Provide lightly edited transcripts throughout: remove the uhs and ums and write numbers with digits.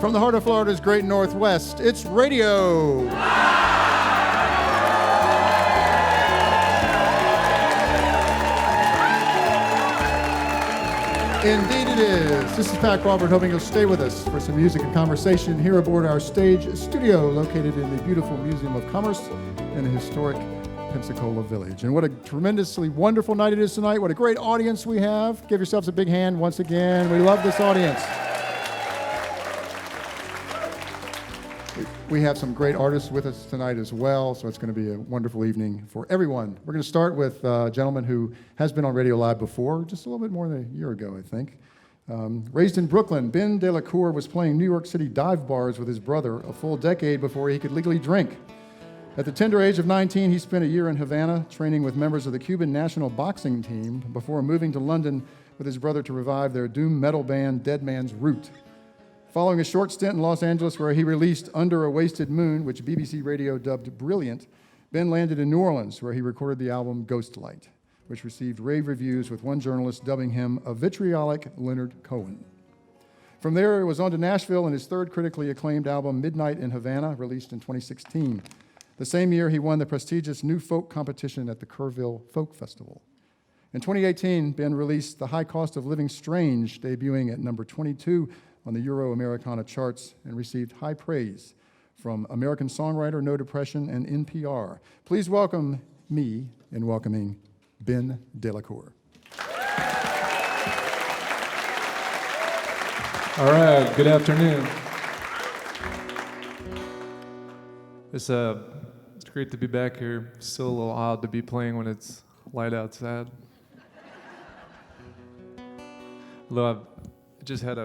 From the heart of Florida's great Northwest, it's radio. Indeed it is. This is Pat Crawford, hoping you'll stay with us for some music and conversation here aboard our stage studio located in the beautiful Museum of Commerce in the historic Pensacola Village. And what a tremendously wonderful night it is tonight. What a great audience we have. Give yourselves a big hand once again. We love this audience. We have some great artists with us tonight as well, so it's going to be a wonderful evening for everyone. We're going to start with a gentleman who has been on Radio Live before, just a little bit more than a year ago, I think. Raised in Brooklyn, Ben de la Cour was playing New York City dive bars with his brother a full decade before he could legally drink. At the tender age of 19, he spent a year in Havana training with members of the Cuban national boxing team before moving to London with his brother to revive their doom metal band Dead Man's Root. Following a short stint in Los Angeles where he released Under a Wasted Moon, which BBC Radio dubbed brilliant, Ben landed in New Orleans where he recorded the album Ghostlight, which received rave reviews with one journalist dubbing him a vitriolic Leonard Cohen. From there, it was on to Nashville and his third critically acclaimed album, Midnight in Havana, released in 2016. The same year, he won the prestigious New Folk competition at the Kerrville Folk Festival. In 2018, Ben released The High Cost of Living Strange, debuting at number 22 on the Euro-Americana charts and received high praise from American Songwriter, No Depression, and NPR. Please welcome me in welcoming Ben de la Cour. All right, good afternoon. It's great to be back here. Still a little odd to be playing when it's light outside. Although I just had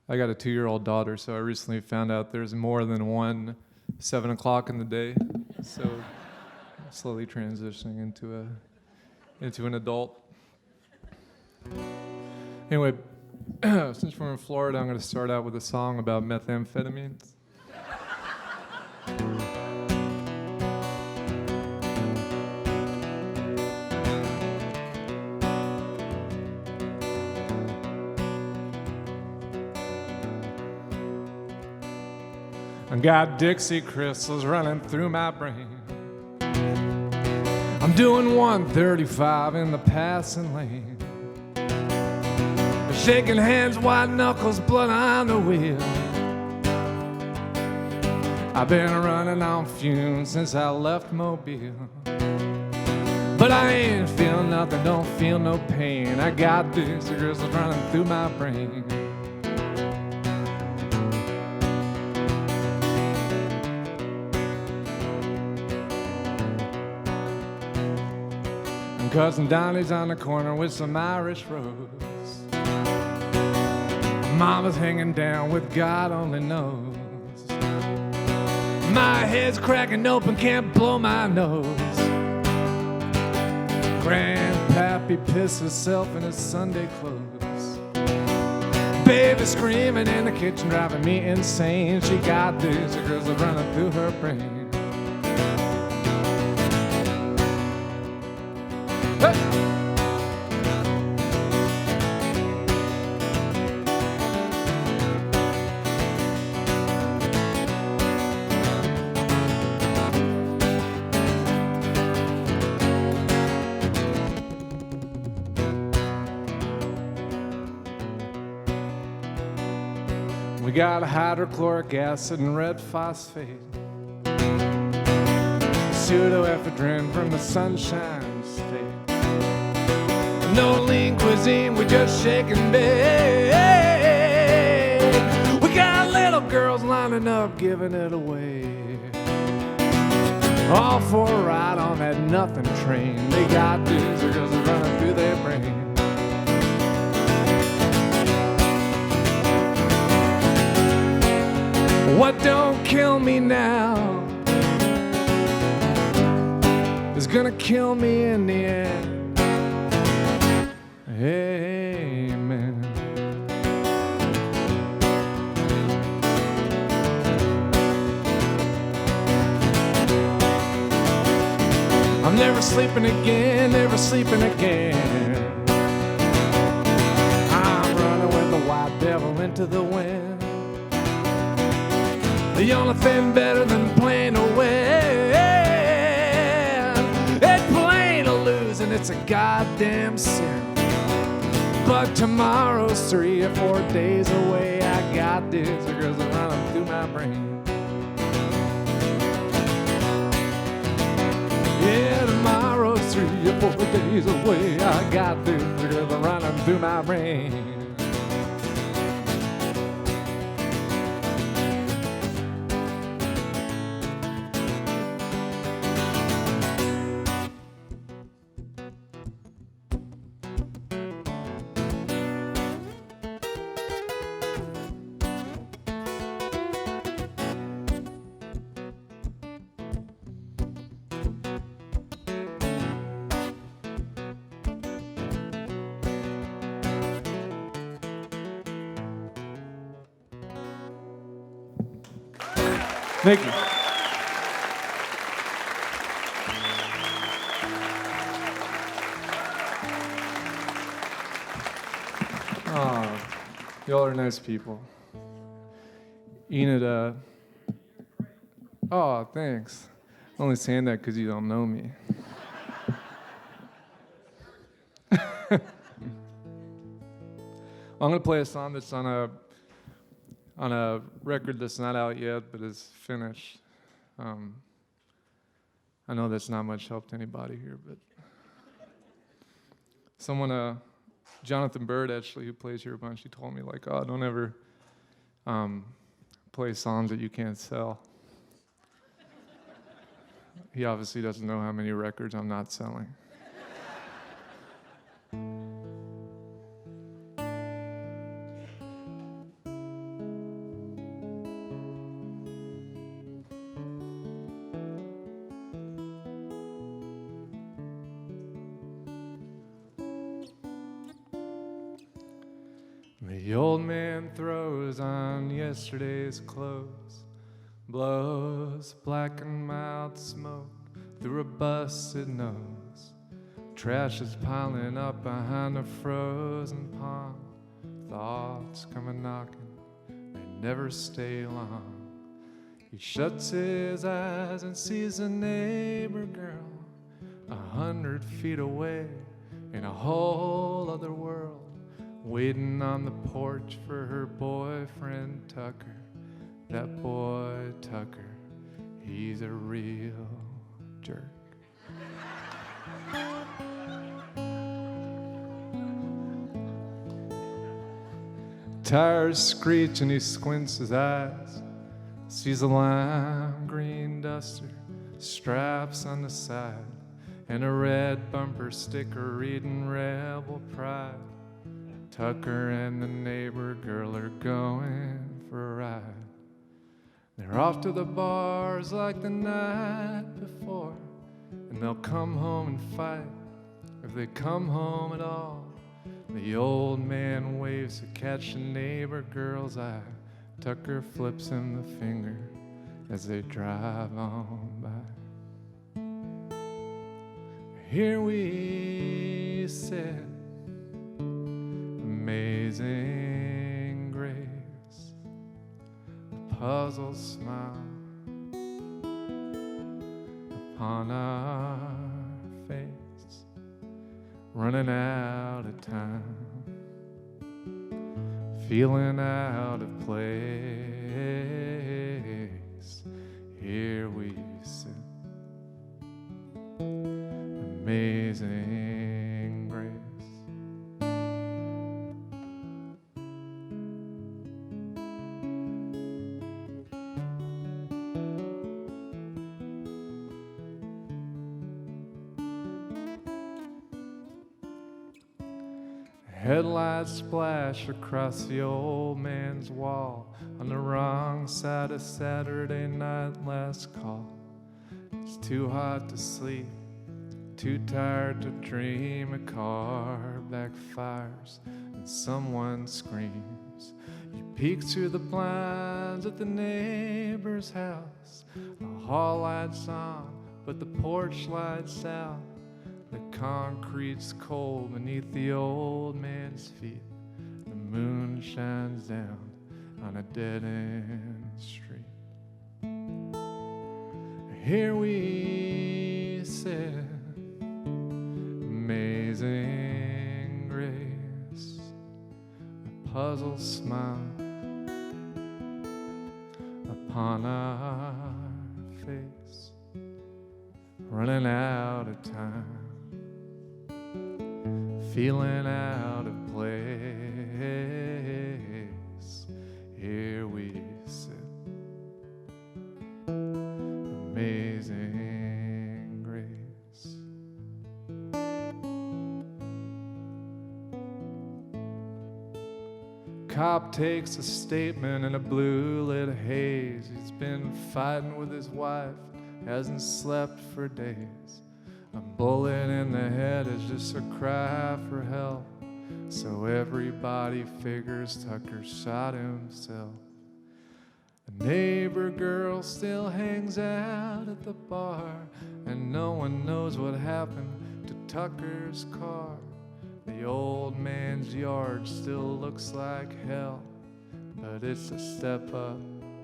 I got a 2-year-old daughter, so I recently found out there's more than one 7 o'clock in the day. So I'm slowly transitioning into an adult. Anyway, since we're in Florida, I'm going to start out with a song about methamphetamines. I got Dixie crystals running through my brain. I'm doing 135 in the passing lane. Shaking hands, white knuckles, blood on the wheel. I've been running on fumes since I left Mobile. But I ain't feel nothing, don't feel no pain. I got Dixie crystals running through my brain. Cousin Donnie's on the corner with some Irish rose. Mama's hanging down with God only knows. My head's cracking open, can't blow my nose. Grandpappy pissed himself in his Sunday clothes. Baby screaming in the kitchen, driving me insane. She got these girls running through her brain. We got hydrochloric acid and red phosphate, pseudoephedrine from the Sunshine State. No lean cuisine, we just shake and bake. We got little girls lining up, giving it away. All for a ride on that nothing train. They got these girls running through their brain. What don't kill me now is gonna kill me in the end. Amen. I'm never sleeping again, never sleeping again. I'm running with the white devil into the wind. The only thing better than playing to win and playing to lose, and it's a goddamn sin. But tomorrow's 3 or 4 days away. I got this because I'm running through my brain. Yeah, tomorrow's 3 or 4 days away. I got this because I'm running through my brain. Thank you. Oh, y'all are nice people. Enid, oh, thanks. I'm only saying that because you don't know me. I'm going to play a song that's on a record that's not out yet, but is finished. I know that's not much help to anybody here, but someone, Jonathan Bird, actually, who plays here a bunch, he told me, like, oh, don't ever play songs that you can't sell. He obviously doesn't know how many records I'm not selling. The old man throws on yesterday's clothes, blows black and mild smoke through a busted nose. Trash is piling up behind a frozen pond. Thoughts come a knocking, they never stay long. He shuts his eyes and sees a neighbor girl 100 feet away in a whole other world, waiting on the porch for her boyfriend Tucker. That boy Tucker, he's a real jerk. Tires screech and he squints his eyes, sees a lime green duster, straps on the side, and a red bumper sticker reading Rebel Pride. Tucker and the neighbor girl are going for a ride. They're off to the bars like the night before, and they'll come home and fight if they come home at all. The old man waves to catch the neighbor girl's eye. Tucker flips him the finger as they drive on by. Here we sit, amazing grace, a puzzled smile upon our face, running out of time, feeling out of place. Here we sit, amazing grace. Headlights splash across the old man's wall on the wrong side of Saturday night last call. It's too hot to sleep, too tired to dream. A car backfires and someone screams. You peek through the blinds at the neighbor's house. The hall lights on, but the porch lights out. The concrete's cold beneath the old man's feet. The moon shines down on a dead-end street. Here we sit, amazing grace, a puzzled smile upon our face, running out of time, feeling out of place. Here we sit, amazing grace. Cop takes a statement in a blue-lit haze. He's been fighting with his wife, hasn't slept for days. A bullet in the head is just a cry for help, so everybody figures Tucker shot himself. A neighbor girl still hangs out at the bar, and no one knows what happened to Tucker's car. The old man's yard still looks like hell, but it's a step up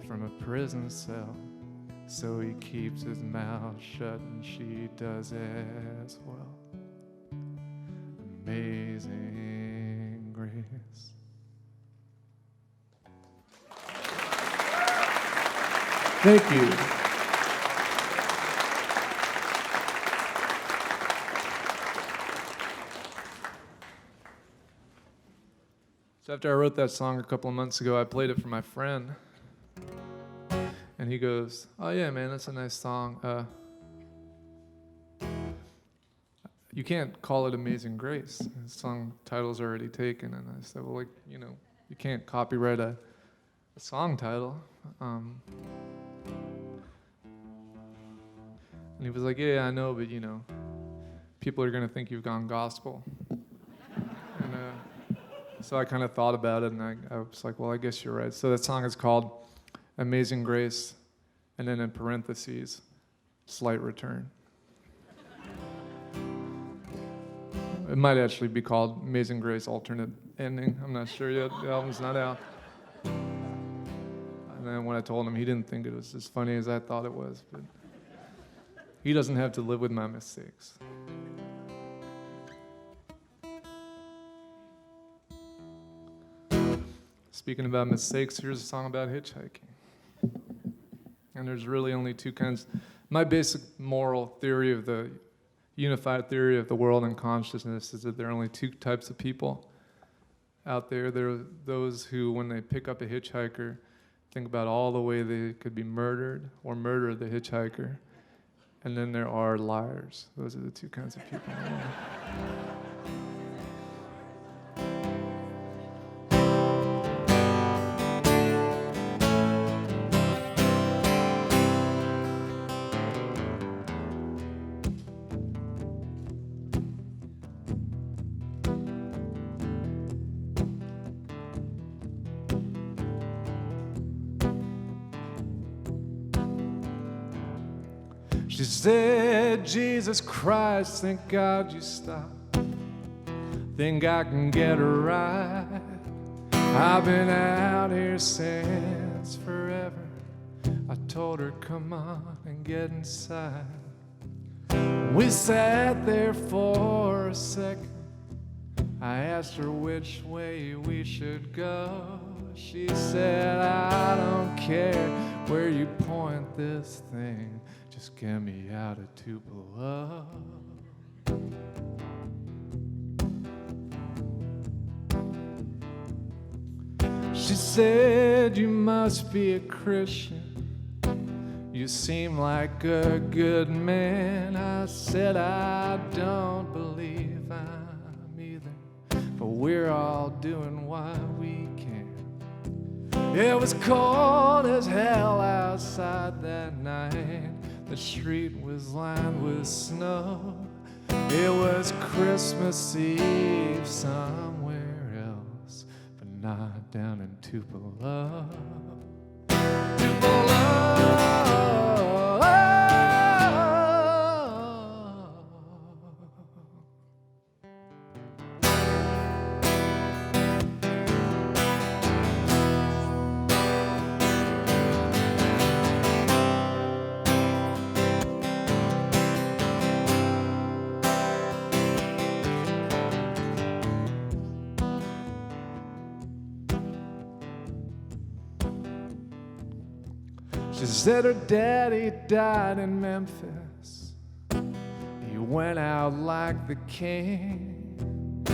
from a prison cell. So he keeps his mouth shut and she does as well. Amazing grace. Thank you. So after I wrote that song a couple of months ago, I played it for my friend. And he goes, "Oh yeah, man, that's a nice song. You can't call it Amazing Grace. The song title's already taken." And I said, "Well, you can't copyright a song title." And he was like, "Yeah, I know, but people are gonna think you've gone gospel." And so I kind of thought about it, and I was like, "Well, I guess you're right." So that song is called Amazing Grace, and then in parentheses, Slight Return. It might actually be called Amazing Grace Alternate Ending. I'm not sure yet. The album's not out. And then when I told him, he didn't think it was as funny as I thought it was, but he doesn't have to live with my mistakes. Speaking about mistakes, here's a song about hitchhiking. And there's really only two kinds. My basic moral theory of the unified theory of the world and consciousness is that there are only two types of people out there. There are those who, when they pick up a hitchhiker, think about all the way they could be murdered or murder the hitchhiker. And then there are liars. Those are the two kinds of people. She said, "Jesus Christ, thank God you stopped. Think I can get her right. I've been out here since forever." I told her, "Come on and get inside." We sat there for a second. I asked her which way we should go. She said, "I don't care where you point this thing. Just get me out of Tupelo." She said, "You must be a Christian. You seem like a good man." I said, "I don't believe I'm either, but we're all doing what we can." It was cold as hell outside that night. The street was lined with snow. It was Christmas Eve somewhere else, but not down in Tupelo. She said her daddy died in Memphis. He went out like the king,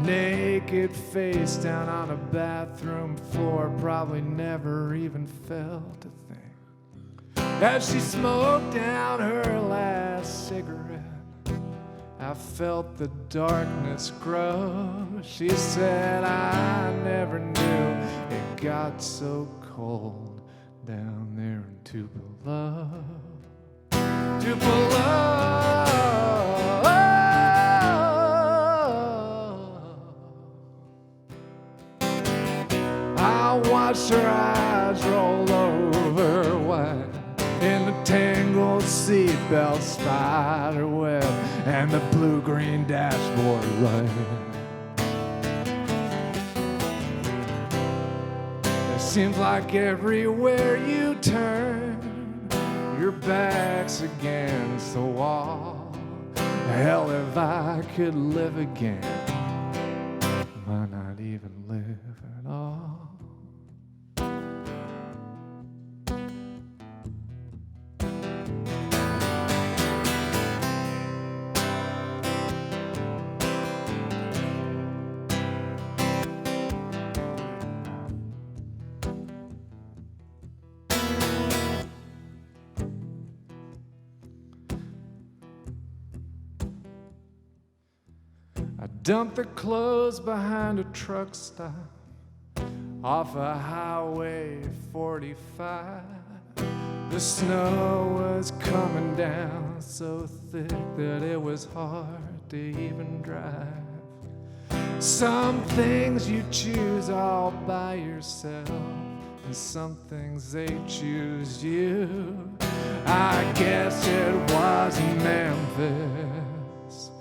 naked face down on a bathroom floor, probably never even felt a thing. As she smoked down her last cigarette, I felt the darkness grow. She said, I never knew it got so cold down there in Tupelo. Tupelo. I watched her eyes roll over white in the tangled seatbelt spider web and the blue-green dashboard light. It seems like everywhere you turn, your back's against the wall. Hell, if I could live again, might not even live at all. I dumped the clothes behind a truck stop off of Highway 45. The snow was coming down so thick that it was hard to even drive. Some things you choose all by yourself, and some things they choose you. I guess it was Memphis,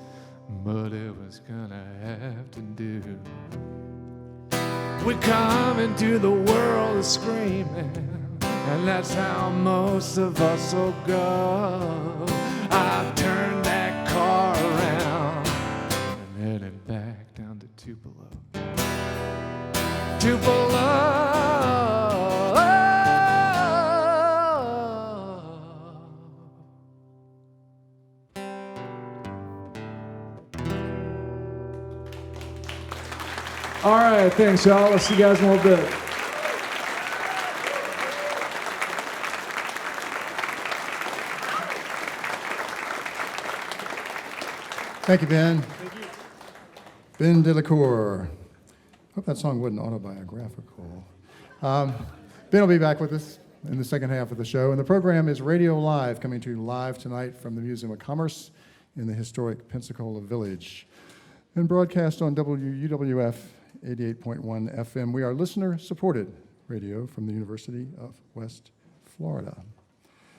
but it was gonna have to do. We come into the world screaming, and that's how most of us will go. I turned that car around and headed back down to Tupelo. Tupelo. All right, thanks, y'all. I'll see you guys in a little bit. Thank you, Ben. Thank you. Ben de la Cour. Hope that song wasn't autobiographical. Ben will be back with us in the second half of the show. And the program is Radio Live, coming to you live tonight from the Museum of Commerce in the historic Pensacola Village. And broadcast on WUWF 88.1 FM. We are listener-supported radio from the University of West Florida.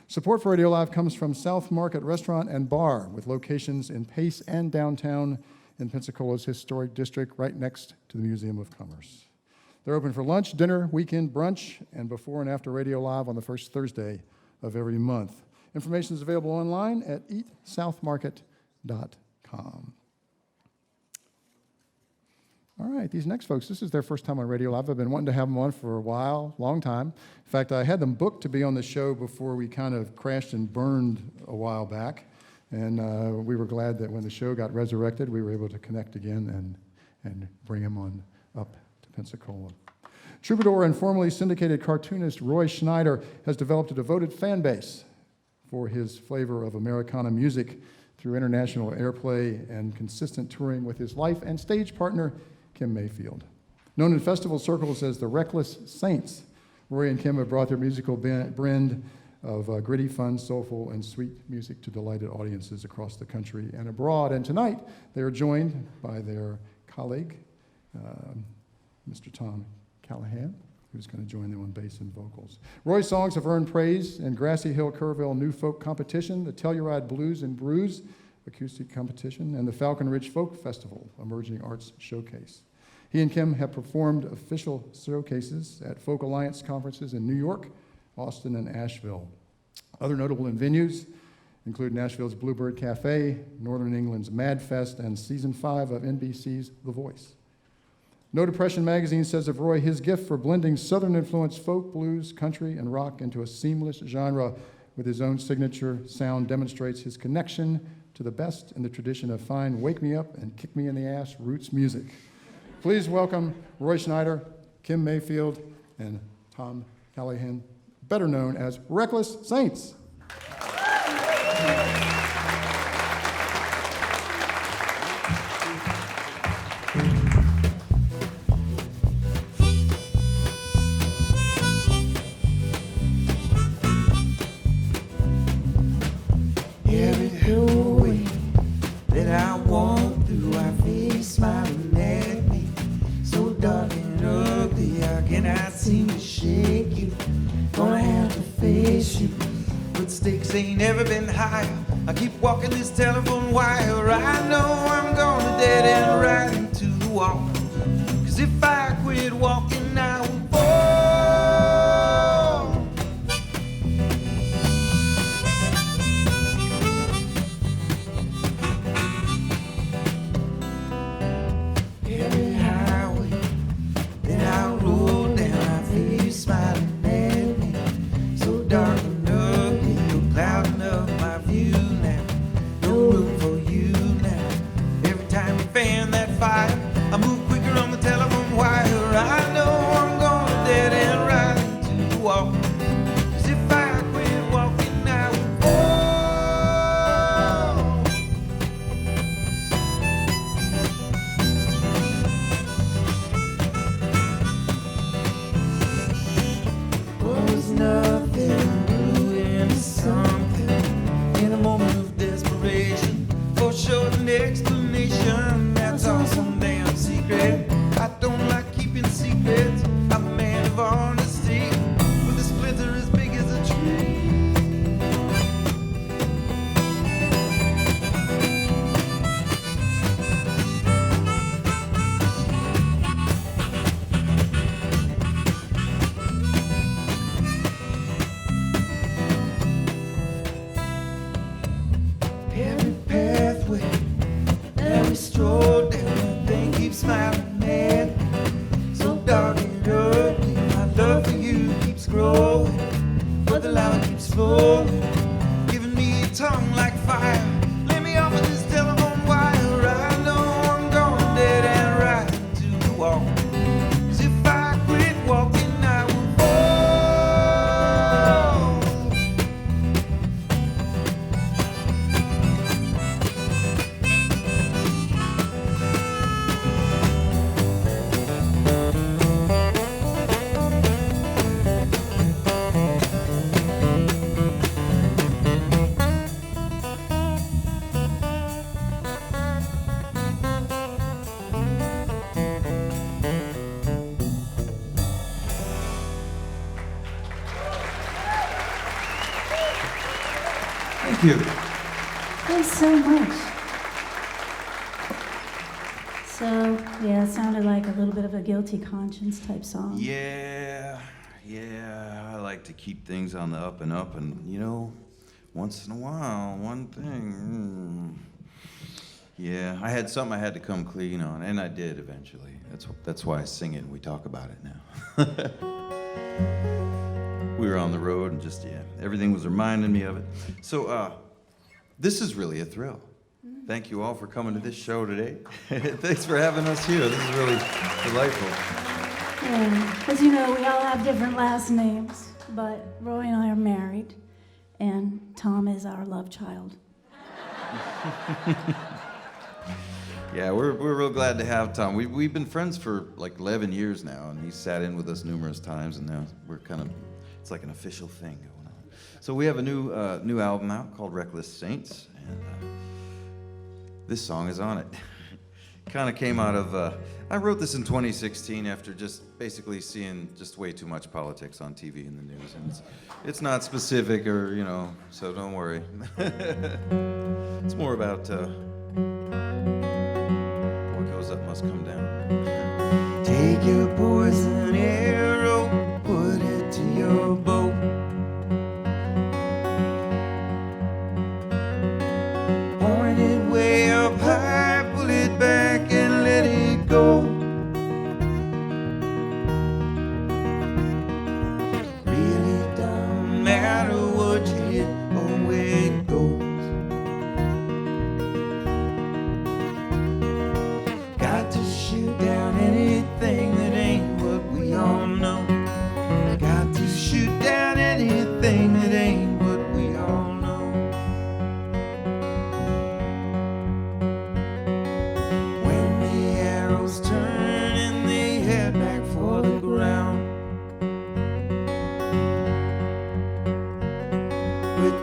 Support for Radio Live comes from South Market Restaurant and Bar, with locations in Pace and downtown in Pensacola's historic district, right next to the Museum of Commerce. They're open for lunch, dinner, weekend brunch, and before and after Radio Live on the first Thursday of every month. Information is available online at eatsouthmarket.com. All right, these next folks, this is their first time on Radio Live. I've been wanting to have them on for a while, long time. In fact, I had them booked to be on the show before we kind of crashed and burned a while back. And we were glad that when the show got resurrected, we were able to connect again and bring him on up to Pensacola. Troubadour and formerly syndicated cartoonist Roy Schneider has developed a devoted fan base for his flavor of Americana music through international airplay and consistent touring with his life and stage partner, Kim Mayfield. Known in festival circles as the Reckless Saints, Roy and Kim have brought their musical blend of gritty, fun, soulful, and sweet music to delighted audiences across the country and abroad. And tonight, they are joined by their colleague, Mr. Tom Callahan, who's going to join them on bass and vocals. Roy's songs have earned praise in Grassy Hill Kerrville New Folk Competition, the Telluride Blues and Brews Acoustic Competition, and the Falcon Ridge Folk Festival Emerging Arts Showcase. He and Kim have performed official showcases at Folk Alliance conferences in New York, Austin, and Asheville. Other notable venues include Nashville's Bluebird Cafe, Northern England's Mad Fest, and Season 5 of NBC's The Voice. No Depression magazine says of Roy, his gift for blending Southern-influenced folk, blues, country, and rock into a seamless genre with his own signature sound demonstrates his connection to the best in the tradition of fine wake-me-up and kick-me-in-the-ass roots music. Please welcome Roy Schneider, Kim Mayfield, and Tom Callahan, better known as Reckless Saints. Every doorway that I walk through, I feel you smiling at me. So dark and ugly, I cannot seem to shake you. Gonna have to face you, but stakes ain't never been higher. I keep walking this telephone wire. I know I'm gonna dead end right into the wall. 'Cause if I quit walking, I will fall. Every highway that I roll down, I feel you smiling at me. So dark and ugly, you're clouding up my view now. No room for you now. Every time you fan that fire, I move quicker on the telephone wire. I know I'm gonna dead end right into the wall. 'Cause if I quit walking, I will fall. Was nothing grew into something in a moment of desperation. For short an explanation, that's all some damn secret. I don't like keeping secrets. I'm a man of honesty, with a splinter as big as a tree. Every pathway that we stroll down, that thing keeps smiling at me. So dark and ugly, my love for you keeps growing, but the lava keeps flowing, giving me a tongue like fire. Let me off of this telephone wire. I know I'm going dead and right into the wall. 'Cause if I quit walking, I will fall. Thank you. Thanks so much. So, yeah, it sounded like a little bit of a guilty conscience type song. Yeah, I like to keep things on the up and up, and you know, once in a while, one thing. Yeah, I had something I had to come clean on, and I did eventually. That's why I sing it and we talk about it now. We were on the road and just, everything was reminding me of it. So, this is really a thrill. Thank you all for coming to this show today. Thanks for having us here. This is really delightful. Yeah, as you know, we all have different last names, but Roy and I are married, and Tom is our love child. Yeah, we're real glad to have Tom. We've been friends for like 11 years now, and he's sat in with us numerous times, and now we're kind of, it's like an official thing going on. So we have a new album out called Reckless Saints, and this song is on it. Kind of came out of, I wrote this in 2016 after just basically seeing just way too much politics on TV and the news, and it's not specific or, you know, so don't worry. It's more about what goes up must come down. Take your poison arrow, put it to your bow. Point it way up high, pull it back and let it go.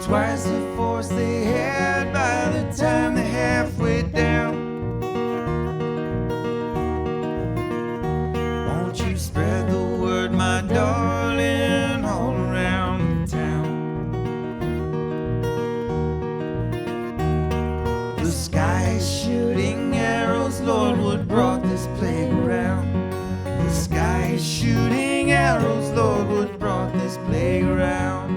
twice the force they had by the time they're halfway down. Won't you spread the word, my darling, all around the town? The sky is shooting arrows, Lord, what brought this plague around? The sky is shooting arrows, Lord, what brought this plague around?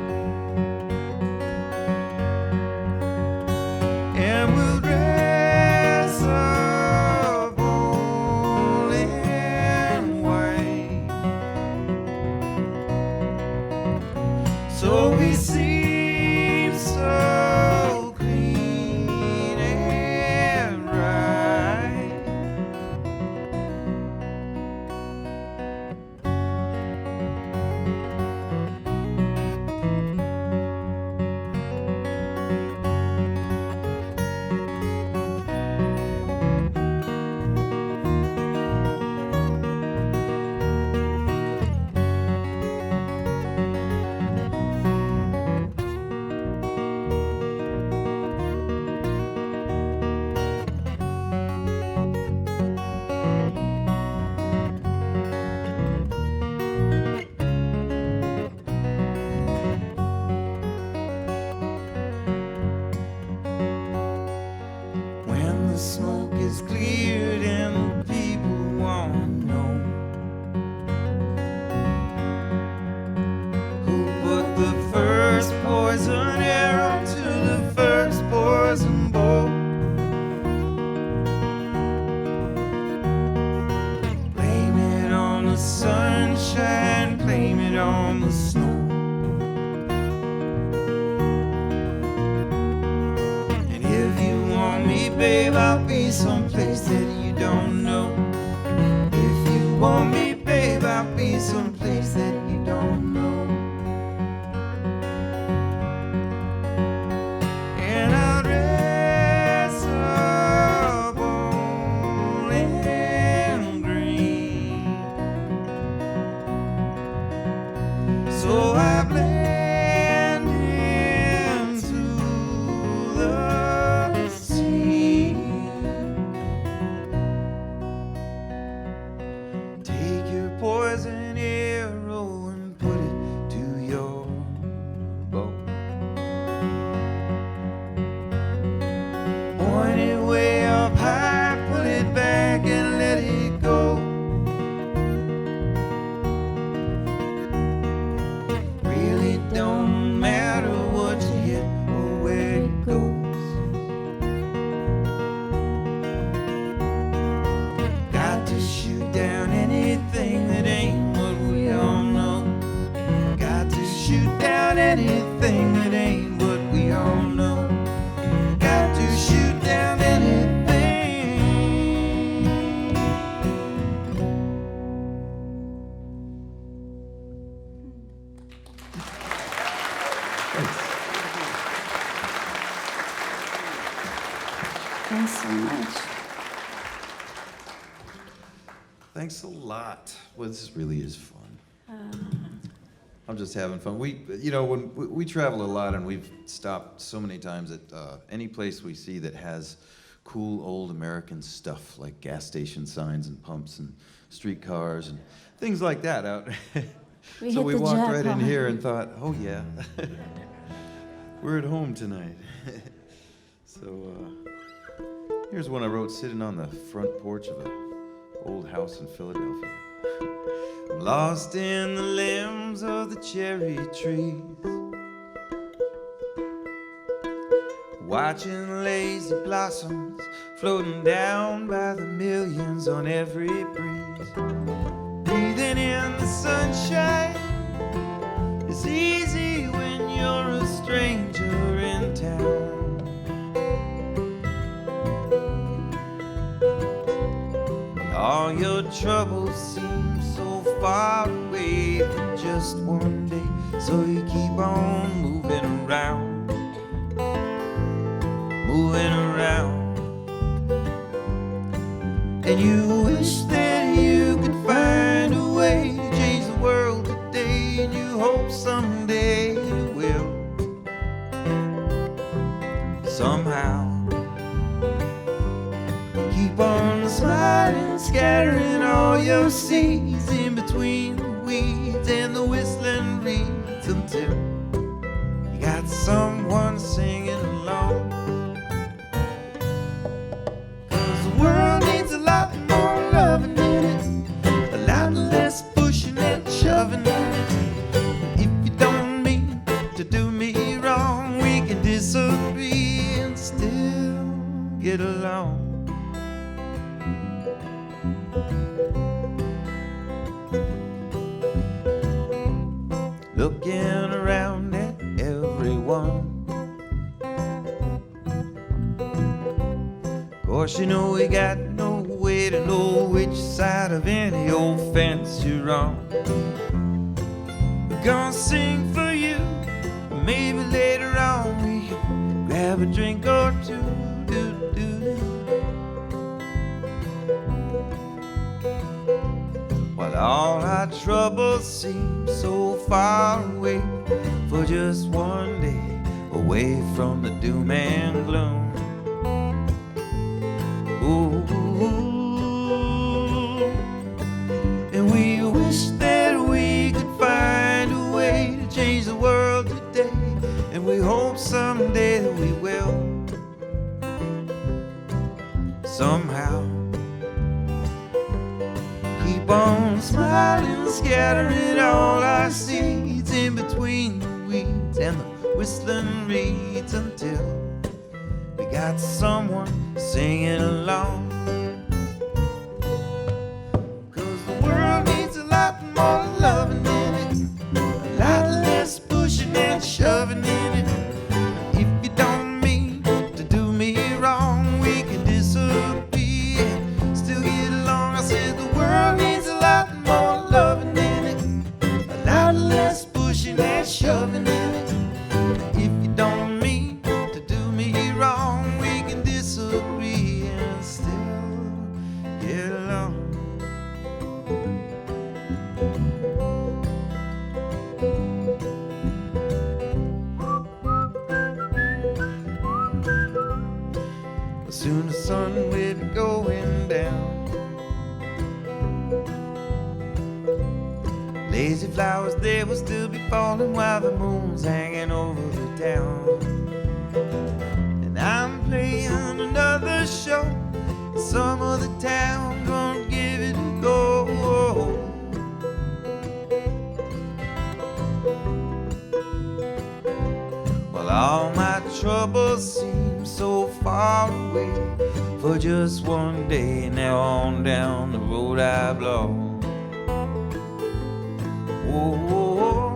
And we'll dress up all in white, so we seem so clean and right. When the smoke is cleared and the people want to know who put the first poison arrow to the first poison bow. Blame it on the sunshine, blame it on the snow. And if you want me, babe, I'll be someplace that you don't know. If you want me, babe, I'll be someplace that you don't know. And I'll dress up all in green, so I blend into the scene. Take your poison arrow and put it to your bow. Point it way up high, pull it back and let it go. Really don't matter what you hit or where it goes. Got to shoot down anything that ain't what we all know. Got to shoot down anything that ain't what we all know. Got to shoot down anything. Thanks so much. Thanks a lot. Well, this really is fun. I'm just having fun. When we travel a lot, and we've stopped so many times at any place we see that has cool old American stuff like gas station signs and pumps and streetcars and things like that out. We So hit we the walked right in jackpot. here and thought, oh yeah, we're at home tonight. So here's one I wrote sitting on the front porch of an old house in Philadelphia. I'm lost in the limbs of the cherry trees, watching lazy blossoms floating down by the millions on every breeze. Breathing in the sunshine is easy when you're a stranger in town. All your troubles seem so far away from just one day, so you keep on moving around, moving around. And you wish that you could find a way to change the world today, and you hope someday you will. in between the weeds and the whistling reeds until you got someone singing along. 'Cause the world needs a lot more loving in it, a lot less pushing and shoving in it. If you don't mean to do me wrong, we can disagree and still get along. Looking around at everyone, of course you know we got no way to know which side of any old fence you're on. We're gonna sing for you, maybe later on we can grab a drink or two. While all our troubles seem so far away, for just one day away from the doom and gloom. Ooh, and we wish that we could find a way to change the world today, and we hope someday that we will. Somehow keep on smiling, scattering all our seeds in between the weeds and the whistling reeds until we got someone singing along. 'Cause the world needs a lot more loving in it, a lot less pushing and shoving in it. If you don't mean to do me wrong, we can disagree and still get along. I said the world needs a lot more loving in it, a lot less pushing and shoving in it. If you don't mean to do me wrong, we can disagree and still get along. Soon the sun will be going down, lazy flowers they will still be falling while the moon's hanging over the town. And I'm playing another show, some of the town gonna give it a go. While all my troubles seem so far away, for just one day now on down the road I blow. Oh,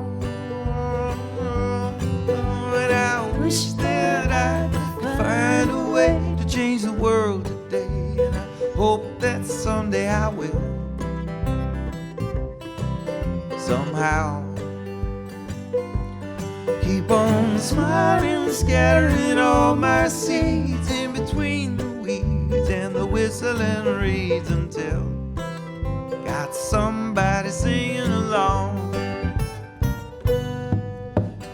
but I wish that I could find a way to change the world today, and I hope that someday I will. Somehow keep on smiling, scattering all my seeds in between the weeds and the whistling reeds until got somebody singing along.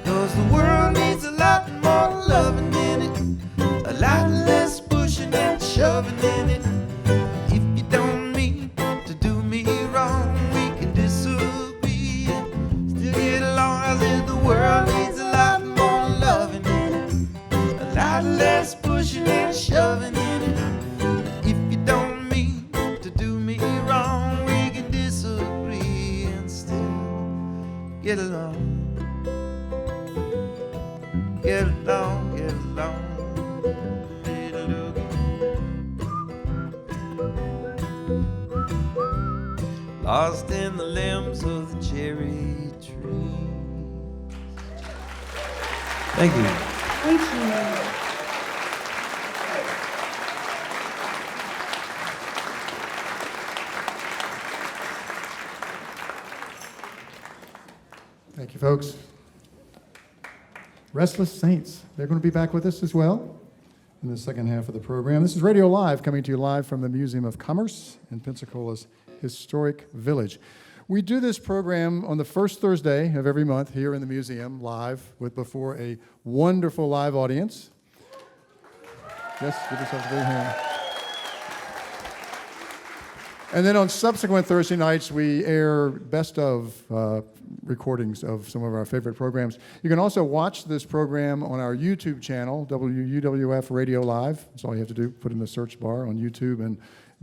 'Cause the world needs a lot more loving in it, a lot less pushing and shoving in it. If you don't mean to do me wrong, we can disagree and still get along. I said the world needs a lot more loving in it, a lot less pushing and shoving in it. If you don't mean to do me wrong, we can disagree and still get along. Get along, get along. Lost in the limbs of the cherry tree. Thank you. Thank you. Thank you, folks. Restless Saints, they're going to be back with us as well in the second half of the program. This is Radio Live, coming to you live from the Museum of Commerce in Pensacola's historic village. We do this program on the first Thursday of every month here in the museum, live, with before a wonderful live audience. Yes, give yourself a big hand. And then on subsequent Thursday nights, we air best of recordings of some of our favorite programs. You can also watch this program on our YouTube channel, WUWF Radio Live. That's all you have to do, put in the search bar on YouTube. And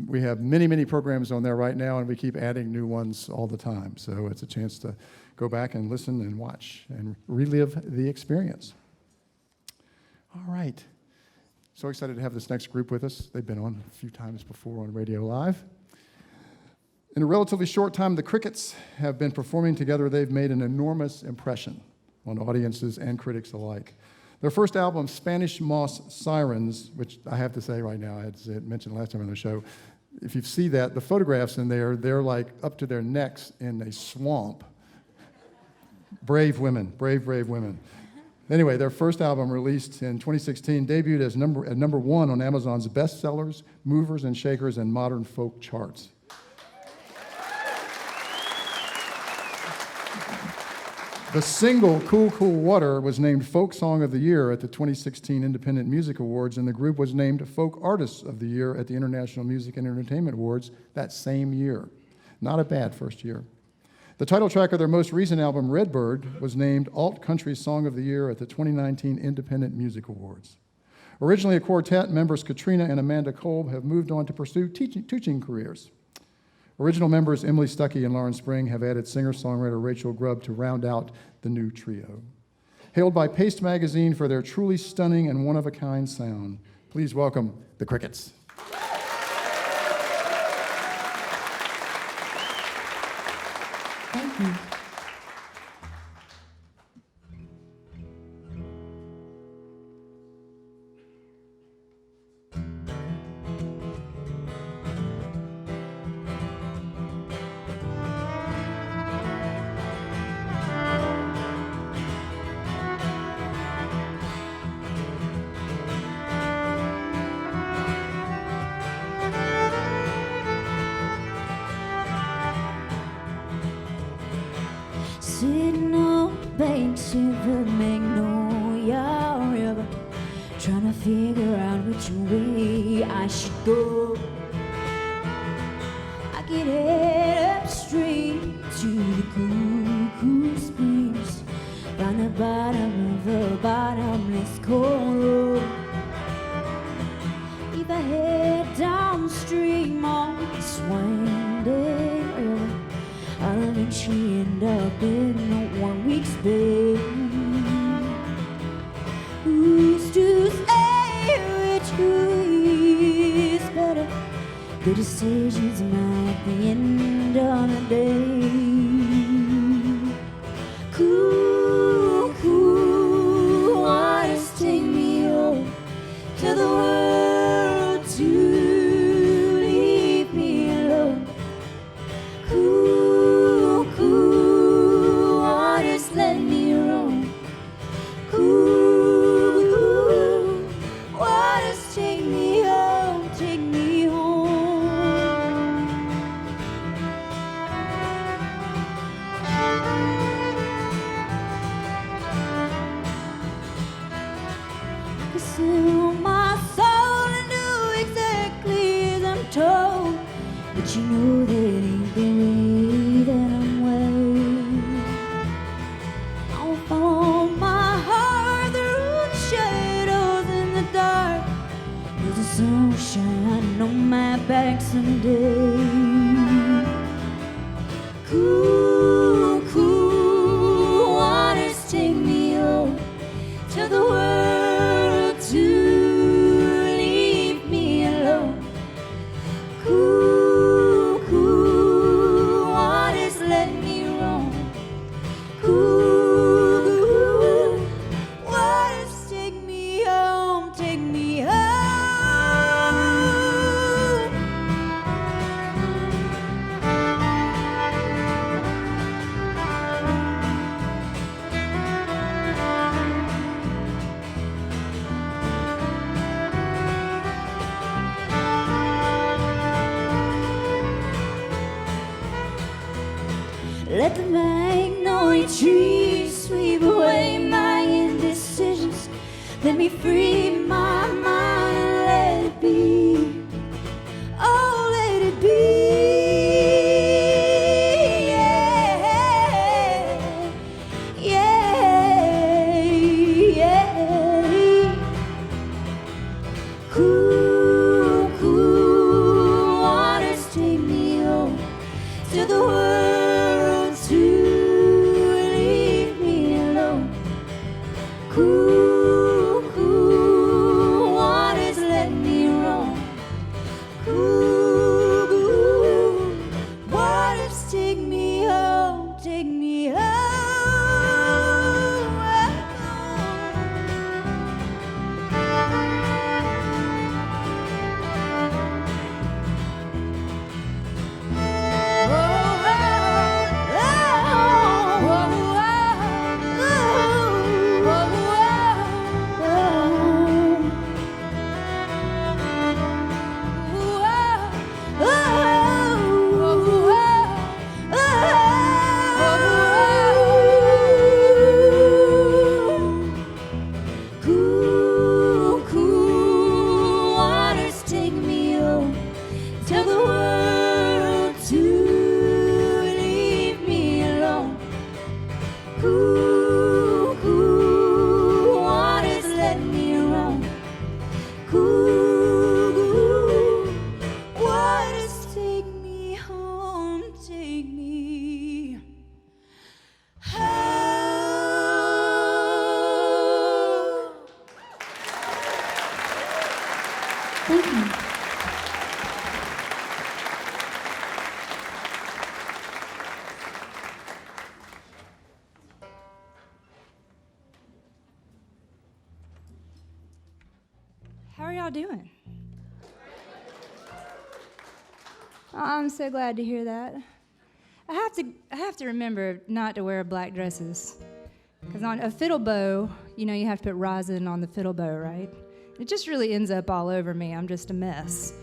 we have many, many programs on there right now, and we keep adding new ones all the time. So it's a chance to go back and listen and watch and relive the experience. All right. So excited to have this next group with us. They've been on a few times before on Radio Live. In a relatively short time, the Krickets have been performing together. They've made an enormous impression on audiences and critics alike. Their first album, Spanish Moss Sirens, which I have to say right now, I had to say it mentioned last time on the show, if you see that, the photographs in there, they're like up to their necks in a swamp. Brave women, brave women. Anyway, their first album, released in 2016, debuted as number one on Amazon's bestsellers, movers and shakers, and modern folk charts. The single, Cool, Cool Water, was named Folk Song of the Year at the 2016 Independent Music Awards, and the group was named Folk Artist of the Year at the International Music and Entertainment Awards that same year. Not a bad first year. The title track of their most recent album, Redbird, was named Alt Country Song of the Year at the 2019 Independent Music Awards. Originally a quartet, members Katrina and Amanda Kolb have moved on to pursue teaching careers. Original members Emily Stuckey and Lauren Spring have added singer-songwriter Rachel Grubb to round out the new trio. Hailed by Paste Magazine for their truly stunning and one-of-a-kind sound, please welcome the Krickets. Thank you. Sitting on banks of the Magnolia River, trying to figure out which way I should go. I could head upstream to the Cuckoo Springs, find the bottom of the bottomless coral. If I head downstream on the Swindon River, I'll eventually end up in a 1 week's bed. Who's to say which is better? The decision's mine at the end of the day. Cool, cool waters take me home to the world to leave me alone. Cool, cool waters let me roam. Cool, cool waters take me home, take me home. I can sell my soul and do exactly as I'm told, but you know that ain't the way that I'm well. I'll follow my heart through the shadows in the dark. There's the sunshine on my back someday. Cool, cool waters take me home to the world to leave me alone. Cool, cool waters let me roam. Cool, cool waters take me home, take me home. Let the magnolia trees sweep away my indecisions. Let me free my mind and let it be. Oh, let it be. are y'all doing? I'm so glad to hear that. I have to remember not to wear black dresses. Because on a fiddle bow, you know, you have to put rosin on the fiddle bow, right? It just really ends up all over me. I'm just a mess.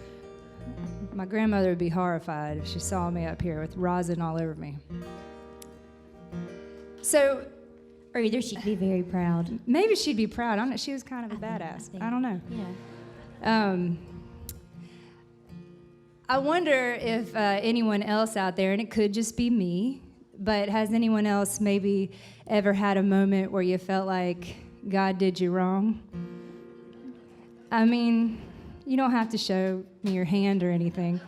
My grandmother would be horrified if she saw me up here with rosin all over me. So, Or either she could be very proud. maybe she'd be proud. I don't know. She was kind of a badass. I don't know. Yeah. I wonder if anyone else out there, and it could just be me, but has anyone else maybe ever had a moment where you felt like God did you wrong? I mean, you don't have to show me your hand or anything.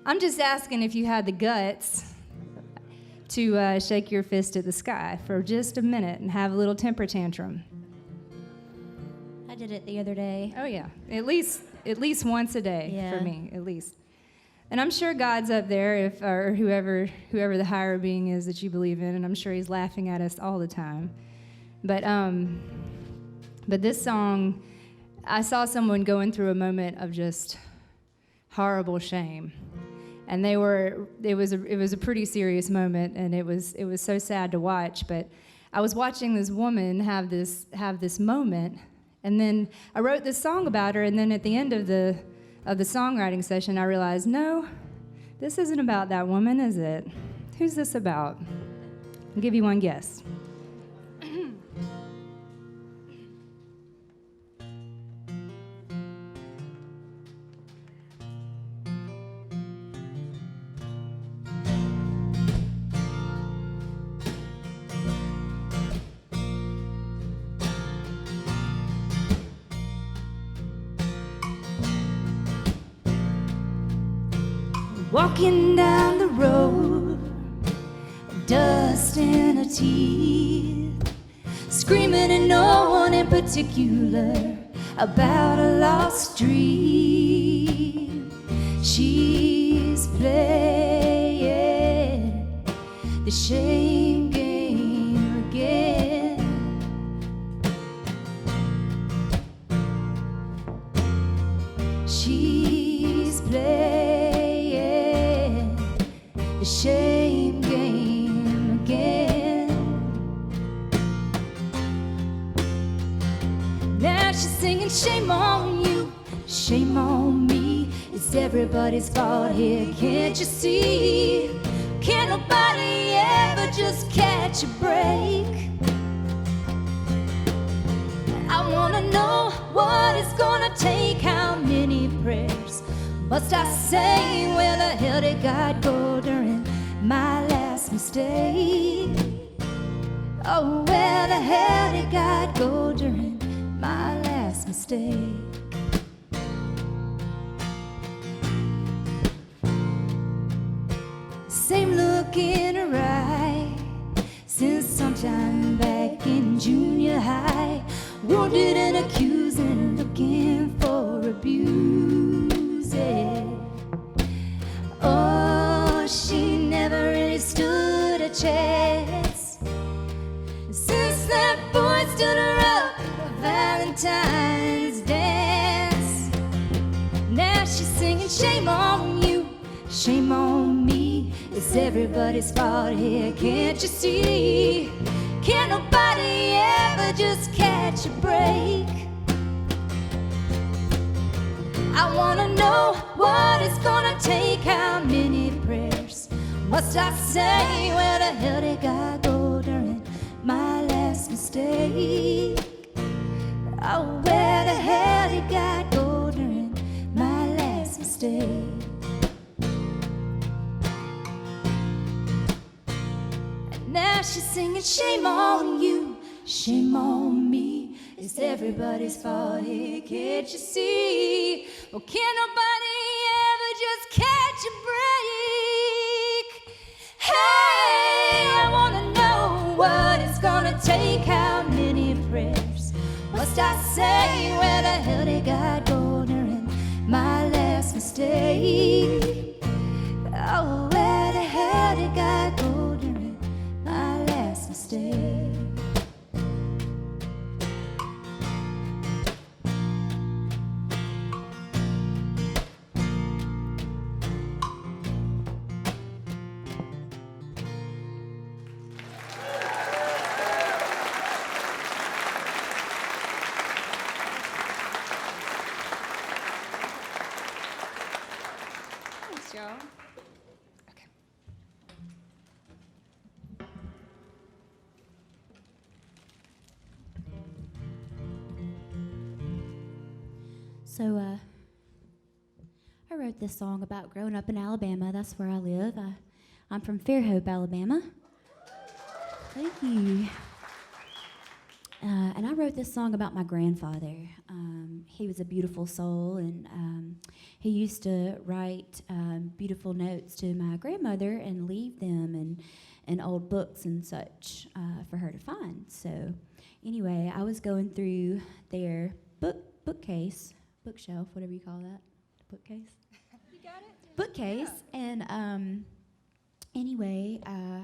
I'm just asking if you had the guts to shake your fist at the sky for just a minute and have a little temper tantrum. I did it the other day. Oh yeah, at least once a day Yeah. for me, at least. And I'm sure God's up there, or whoever the higher being is that you believe in, and I'm sure He's laughing at us all the time. But this song, I saw someone going through a moment of just horrible shame, and it was a pretty serious moment, and it was so sad to watch. But I was watching this woman have this moment. And then I wrote this song about her, and then at the end of the songwriting session, I realized, no, this isn't about that woman, is it? Who's this about? I'll give you one guess. Walking down the road, dust in her teeth, screaming at no one in particular about a lost dream. She's playing the shame game again. She's playing the shame game again. Now she's singing, shame on you, shame on me. It's everybody's fault here, can't you see? Can't nobody ever just catch a break? I wanna know what it's gonna take, how many prayers must I say? Where the hell did God go during my last mistake? Oh, where the hell did God go during my last mistake? Same look in her eye since sometime back in junior high. Wounded and accusing, looking for abuse. Yeah. Oh, she never really stood a chance since that boy stood her up a Valentine's dance. Now she's singing, shame on you, shame on me. It's everybody's fault here, can't you see? Can't nobody ever just catch a break? I wanna know what it's gonna take, how many prayers must I say? Where the hell did God go during my last mistake? Oh, where the hell did God go during my last mistake? Now she's singing, shame on you, shame on me. It's everybody's fault here, can't you see? Well, can't nobody ever just catch a break? Hey, I wanna know what it's gonna take, how many prayers must I say? Where the hell did God go during my last mistake? Oh, where the hell did God go during my last mistake? So, I wrote this song about growing up in Alabama. That's where I live. I'm from Fairhope, Alabama. Thank you. And I wrote this song about my grandfather. He was a beautiful soul, and he used to write beautiful notes to my grandmother and leave them in old books and such for her to find. So anyway, I was going through their bookcase, bookshelf, whatever you call that, bookcase? You got it? Bookcase, and anyway, I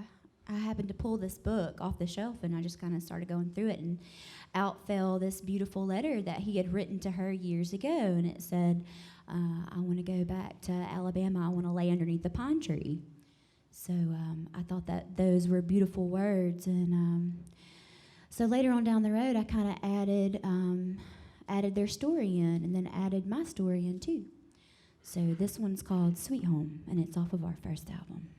happened to pull this book off the shelf, and I just kind of started going through it, and out fell this beautiful letter that he had written to her years ago, and it said, I want to go back to Alabama. I want to lay underneath the pine tree. So I thought that those were beautiful words, and so later on down the road, I kind of added their story in, and then added my story in too. So this one's called Sweet Home, and it's off of our first album.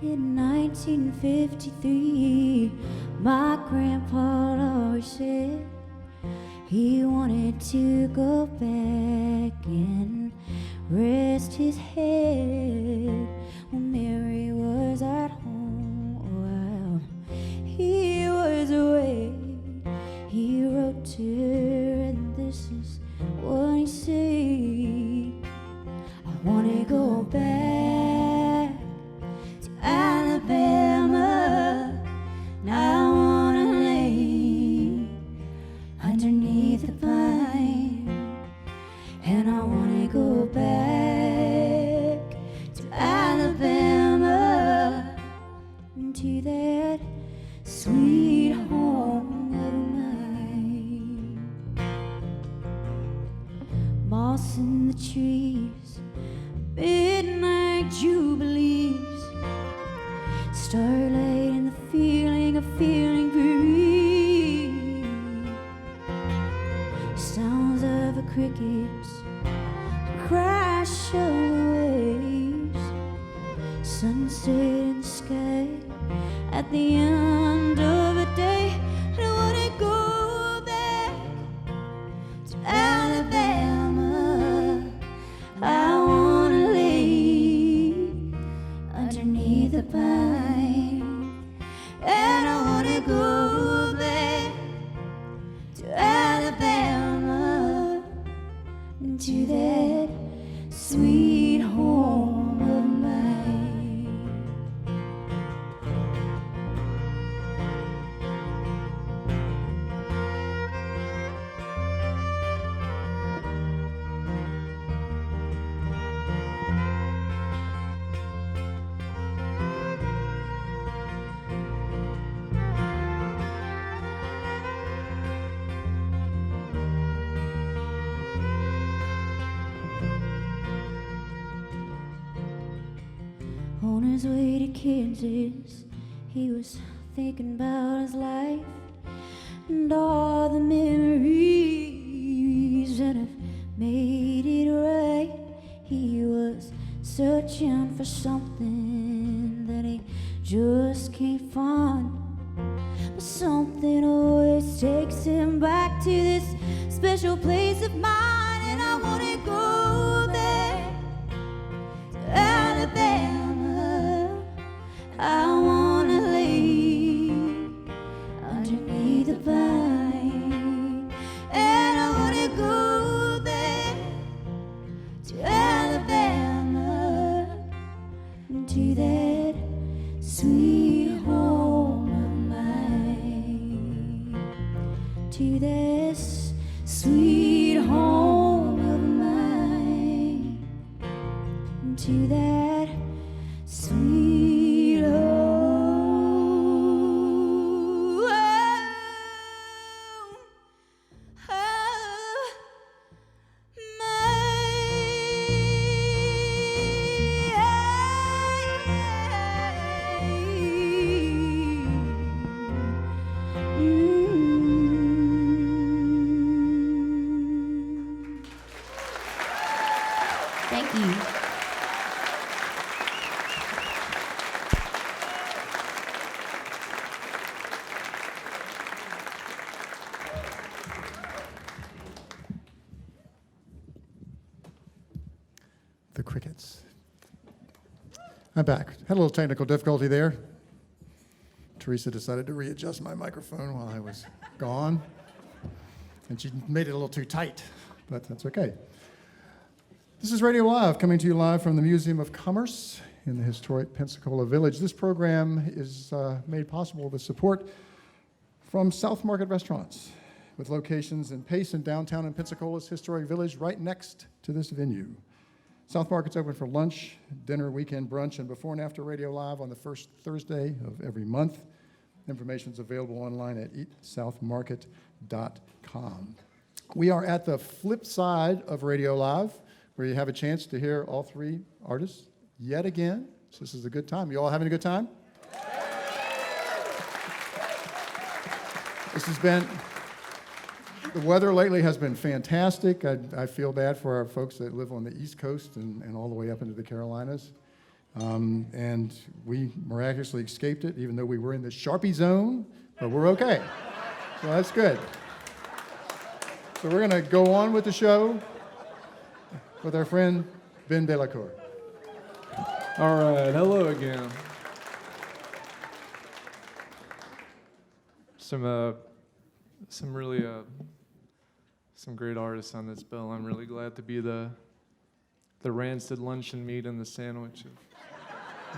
In 1953, my grandpa always said he wanted to go back and rest his head when Mary was at home while he was away. He wrote to her, and this is what he said: I want to go back to Alabama, and I wanna lay underneath the pine, and I wanna go back to Alabama, to that sweet home of mine. Moss in the trees, midnight jubilees, starlight and the feeling of feeling free. Sounds of the crickets, crash of the waves, sunset in the sky at the end of a day. I wanna go back to Alabama. I wanna lay underneath the pine, and I wanna go back to Alabama, to that sweet home of mine. On his way to Kansas, he was thinking about his life and all the memories that have made it right. He was searching for something that he just can't find, but something always takes him back to this special place of mine. And I wanna go back to Alabama. I wanna lay underneath the pine, and I wanna go back to Alabama, to that sweet home of mine, to this sweet home of mine, to that sweet home. Thank you. The Krickets. I'm back. Had a little technical difficulty there. Teresa decided to readjust my microphone while I was gone, and she made it a little too tight, but that's okay. This is Radio Live, coming to you live from the Museum of Commerce in the historic Pensacola Village. This program is made possible with support from South Market Restaurants, with locations in Pace and downtown in Pensacola's historic village right next to this venue. South Market's open for lunch, dinner, weekend brunch, and before and after Radio Live on the first Thursday of every month. Information is available online at eatsouthmarket.com. We are at the flip side of Radio Live, where you have a chance to hear all three artists yet again. So this is a good time. You all having a good time? This has been... The weather lately has been fantastic. I feel bad for our folks that live on the East Coast and all the way up into the Carolinas. And we miraculously escaped it, even though we were in the Sharpie zone, but we're okay. So that's good. So we're going to go on with the show with our friend Ben Delacour. All right, hello again. Some great artists on this bill. I'm really glad to be the rancid luncheon meat and the sandwich,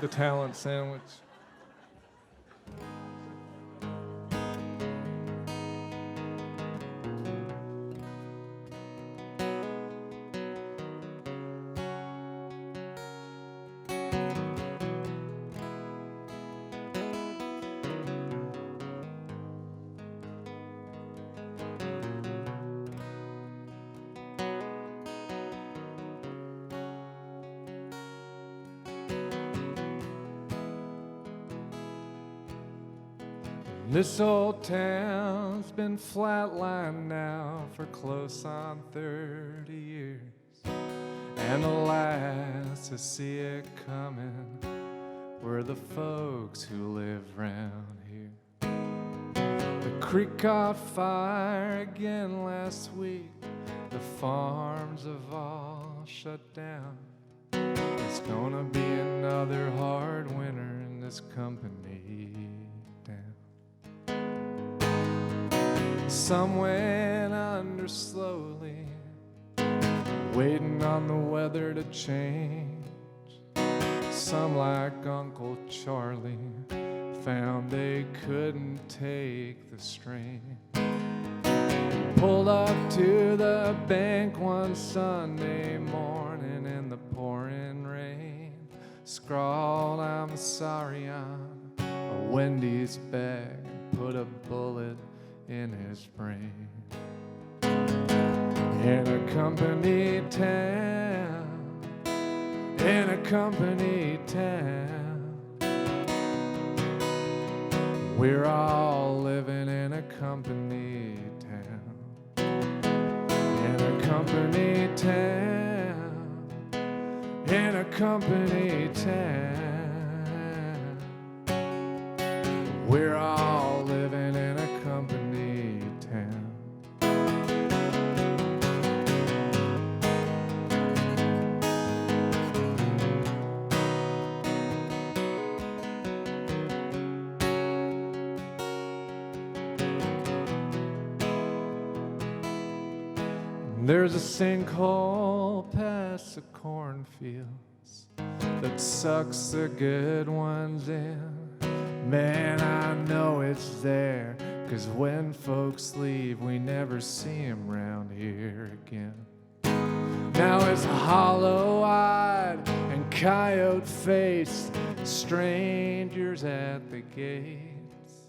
the talent sandwich. This old town's been flatlined now for close on 30 years. And alas, to see it coming were the folks who live round here. The creek caught fire again last week. The farms have all shut down. It's gonna be another hard winter in this company town. Some went under slowly, waiting on the weather to change. Some, like Uncle Charlie, found they couldn't take the strain. Pulled up to the bank one Sunday morning in the pouring rain. Scrawled, "I'm sorry," on a Wendy's bag and put a bullet in his brain. In a company town, in a company town, we're all living in a company town. In a company town, in a company town, we're all living in a company town. There's a sinkhole past the cornfields that sucks the good ones in. Man, I know it's there, 'cause when folks leave, we never see 'em round here again. Now it's hollow-eyed and coyote-faced strangers at the gates,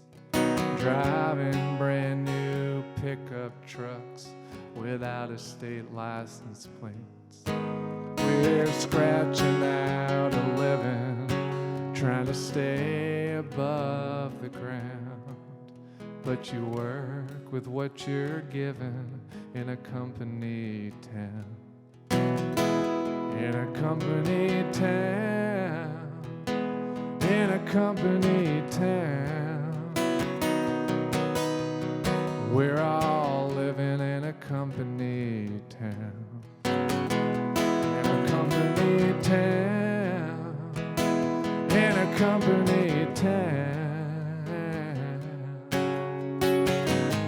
driving brand new pickup trucks without a state license plates. We're scratching out a living, trying to stay above the ground. But you work with what you're given in a company town. in a company town, in a company town. We're all living in a company town, in a company town, in a company town.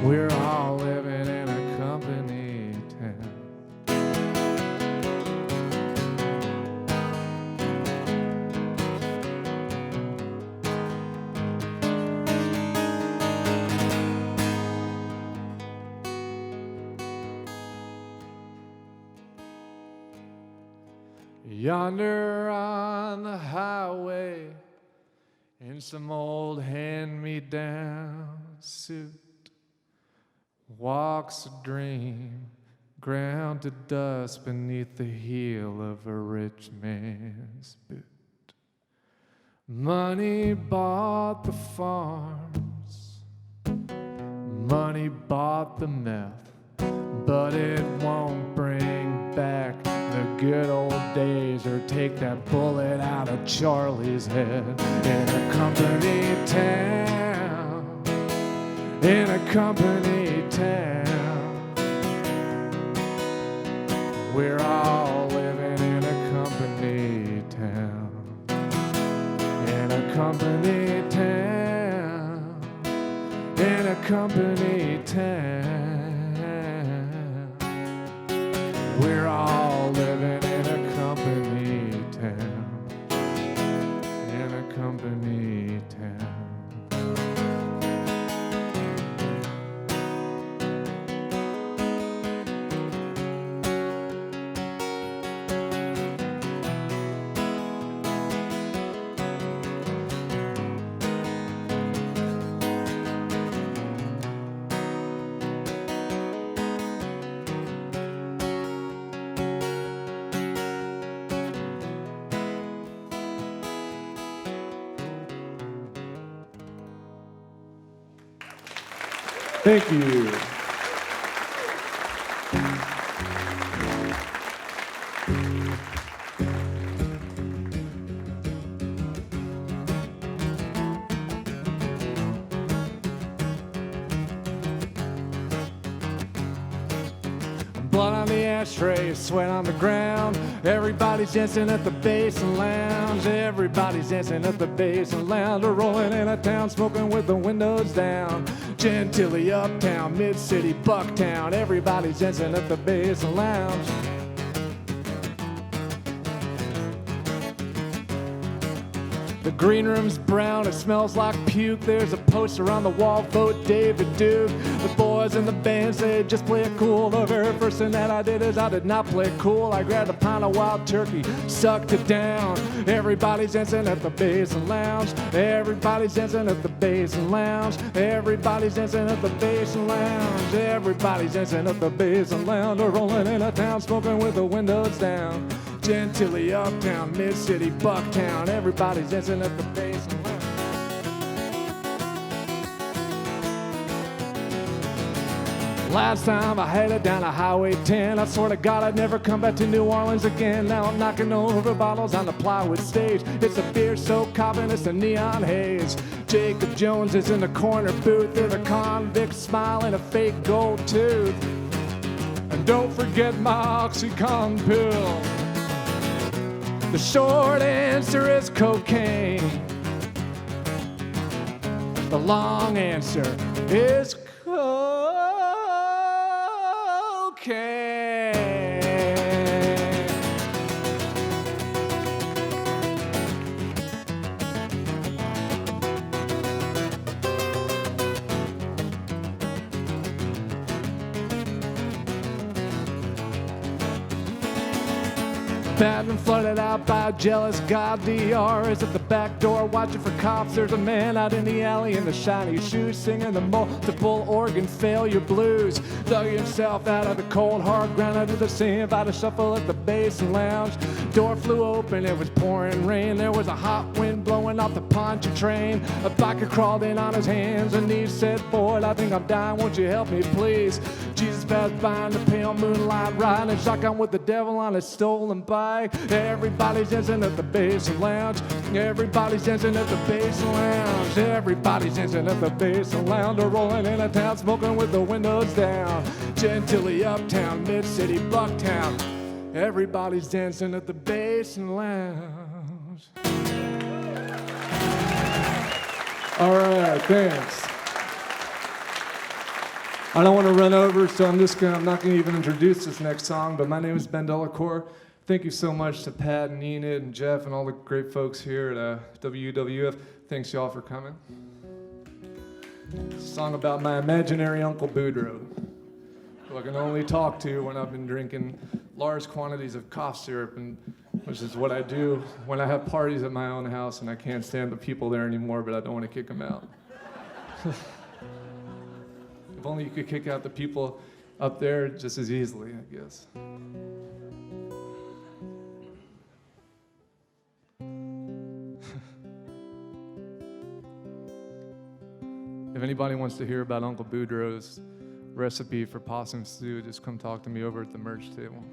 We're all living in a company town. Yonder on the highway, in some old hand-me-down suit, walks a dream, ground to dust beneath the heel of a rich man's boot. Money bought the farms, money bought the meth, but it won't bring back the good old days or take that bullet out of Charlie's head. In a company town, in a company town, we're all living in a company town, in a company town, in a company town. We're all living in a company town, in a company town. Thank you. Blood on the ashtray, sweat on the ground. Everybody's dancing at the Basin Lounge. Everybody's dancing at the Basin Lounge. We're rolling in a town, smoking with the windows down. Gentilly uptown, mid-city, Bucktown. Everybody's dancing at the Basin Lounge. The green room's brown, it smells like puke. There's a poster on the wall, vote David Duke. The boys in the band say just play it cool. The very first thing that I did is I did not play it cool. I grabbed a pound of wild turkey, sucked it down. Everybody's dancing at the Basin Lounge. Everybody's dancing at the Basin Lounge. Everybody's dancing at the Basin Lounge. Everybody's dancing at the Basin Lounge. We're rolling in a town, smoking with the windows down. Gentilly uptown, mid-city, Bucktown. Everybody's dancing at the Basin Lounge. Last time I headed down to Highway 10, I swear to God I'd never come back to New Orleans again. Now I'm knocking over bottles on the plywood stage. It's a beer-soaked coffin, it's a neon haze. Jacob Jones is in the corner booth. There's a convict smile and a fake gold tooth. And don't forget my Oxycontin pill. The short answer is cocaine. The long answer is cocaine. Been flooded out by a jealous god. DR is at the back door watching for cops. There's a man out in the alley in the shiny shoes singing the multiple organ failure blues. Dug himself out of the cold hard ground under the scene by the shuffle at the Basin Lounge. Door flew open, it was pouring rain. There was a hot wind blowing off the Pontchartrain. A biker crawled in on his hands and knees, said, "Boy, I think I'm dying, won't you help me please?" Jesus passed by in the pale moonlight riding a shotgun with the devil on his stolen bike. like. Everybody's dancing at the Basin Lounge. Everybody's dancing at the Basin Lounge. Everybody's dancing at the Basin Lounge. They're rolling in a town, smoking with the windows down. Gentilly uptown, mid-city, Bucktown. Everybody's dancing at the Basin Lounge. All right, thanks. I don't want to run over, so I'm not going to even introduce this next song, but my name is Ben Delacour. Thank you so much to Pat and Enid and Jeff and all the great folks here at WWF. Thanks y'all for coming. It's a song about my imaginary Uncle Boudreaux, who I can only talk to when I've been drinking large quantities of cough syrup, which is what I do when I have parties at my own house and I can't stand the people there anymore, but I don't want to kick them out. If only you could kick out the people up there just as easily, I guess. If anybody wants to hear about Uncle Boudreaux's recipe for possum stew, just come talk to me over at the merch table.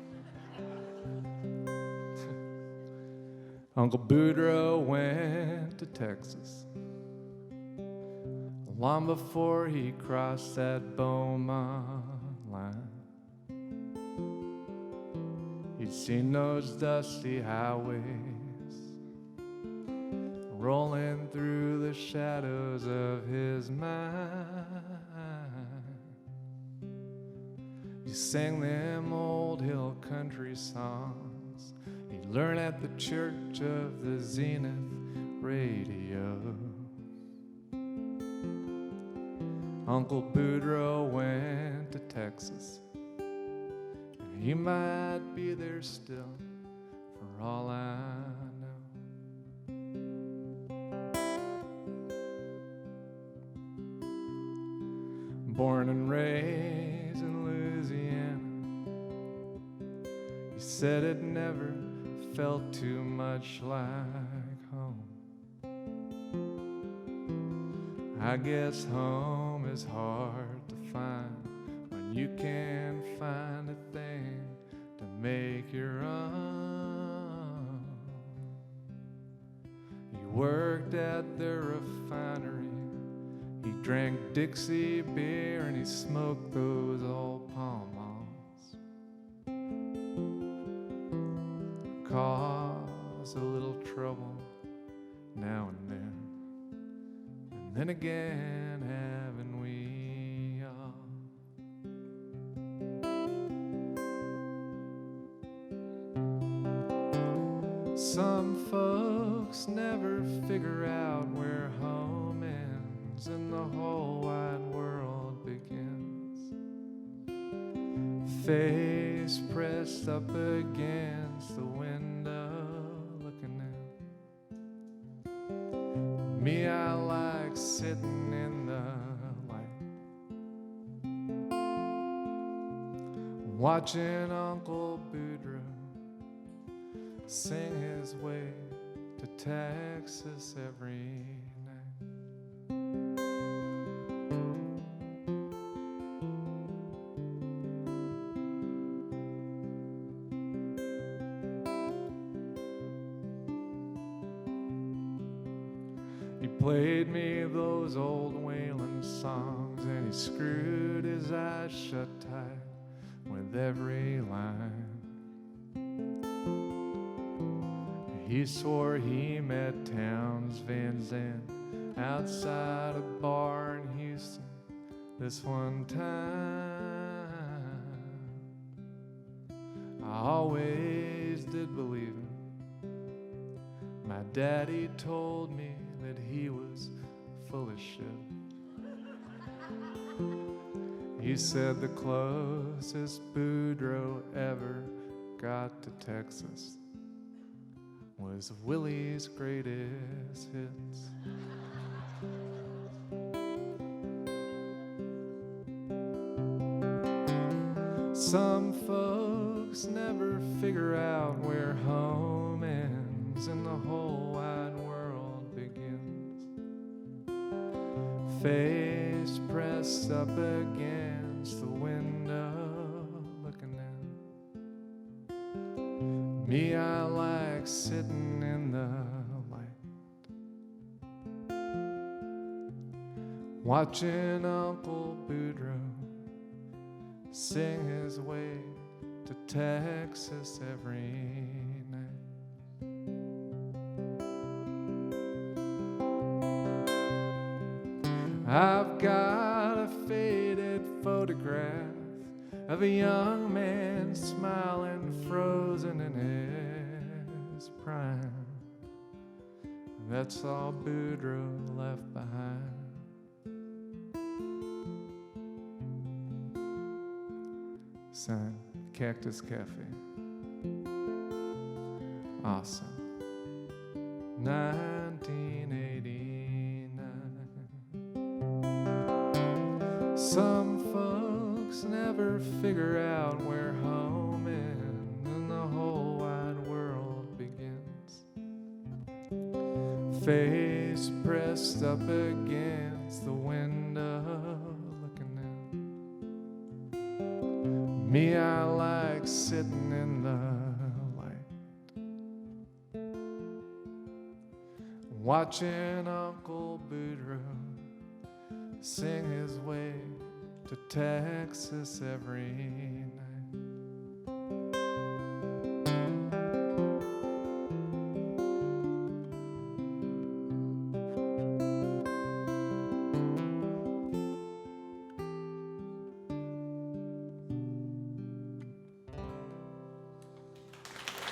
Uncle Boudreaux went to Texas long before he crossed that Beaumont line. He'd seen those dusty highways rolling through the shadows of his mind. He sang them old hill country songs he learned at the church of the Zenith radio. Uncle Boudreaux went to Texas, and he might be there still, for all I know. Born and raised in Louisiana, he said it never felt too much like home. I guess home is hard to find when you can't find a thing to make your own. He worked at the refinery, he drank Dixie beer, and he smoked those old Pall Malls. Cause a little trouble now and then. Then again, haven't we all? Some folks never figure out where home ends and the whole wide world begins. Face pressed up against the window, looking in. Me, I like sitting in the light, watching Uncle Boudreaux sing his way to Texas every night. He played me those old Waylon songs, and he screwed his eyes shut tight with every line. He swore he met Townes Van Zandt outside a bar in Houston this one time. I always did believe him. My daddy told me that he was full of shit. He said the closest Boudreaux ever got to Texas was Willie's greatest hits. Some folks never figure out where home ends and the whole wide world begins. Face pressed up against the window, looking in. Me, I like sitting in the light, watching Uncle Boudreaux sing his way to Texas every night. I've got a faded photograph of a young man smiling, frozen in his prime. That's all Boudreaux left behind. Signed, Cactus Cafe. Awesome. 1989. Some folks never figure out where home ends and the whole wide world begins. Face pressed up against the window, looking in. Me, I like sitting in the light, watching Uncle Boudreaux sing his way to Texas every night.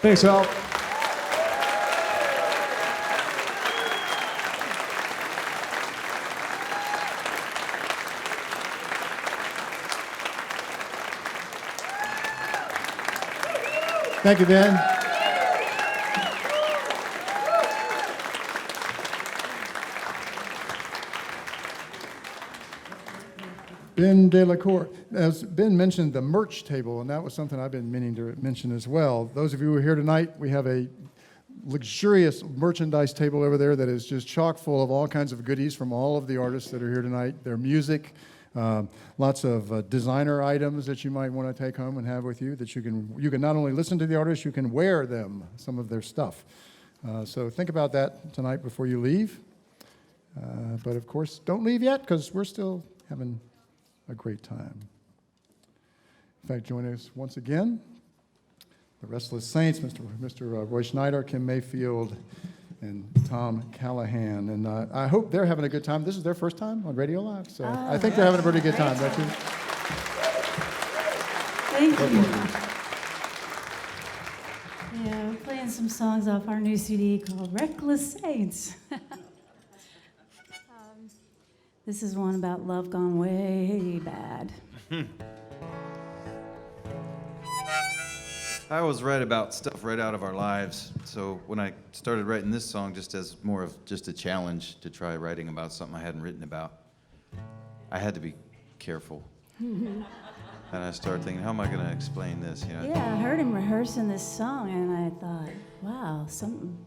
Thanks, Al. Thank you, Ben. Ben de la Cour. As Ben mentioned, the merch table, and that was something I've been meaning to mention as well. Those of you who are here tonight, we have a luxurious merchandise table over there that is just chock full of all kinds of goodies from all of the artists that are here tonight. Their music, lots of designer items that you might want to take home and have with you, that you can not only listen to the artists, you can wear them, some of their stuff. So think about that tonight before you leave. But of course, don't leave yet, because we're still having a great time. In fact, join us once again, the Restless Saints, Mr. Roy Schneider, Kim Mayfield, and Tom Callahan. And I hope they're having a good time. This is their first time on RadioLive, so I think they're having a pretty good time, don't you? Thank you. Yeah, we're playing some songs off our new CD called Reckless Saints. This is one about love gone way bad. I always write about stuff right out of our lives. So when I started writing this song, just as more of just a challenge to try writing about something I hadn't written about, I had to be careful. And I started thinking, how am I going to explain this? You know? Yeah, I heard him rehearsing this song, and I thought, wow,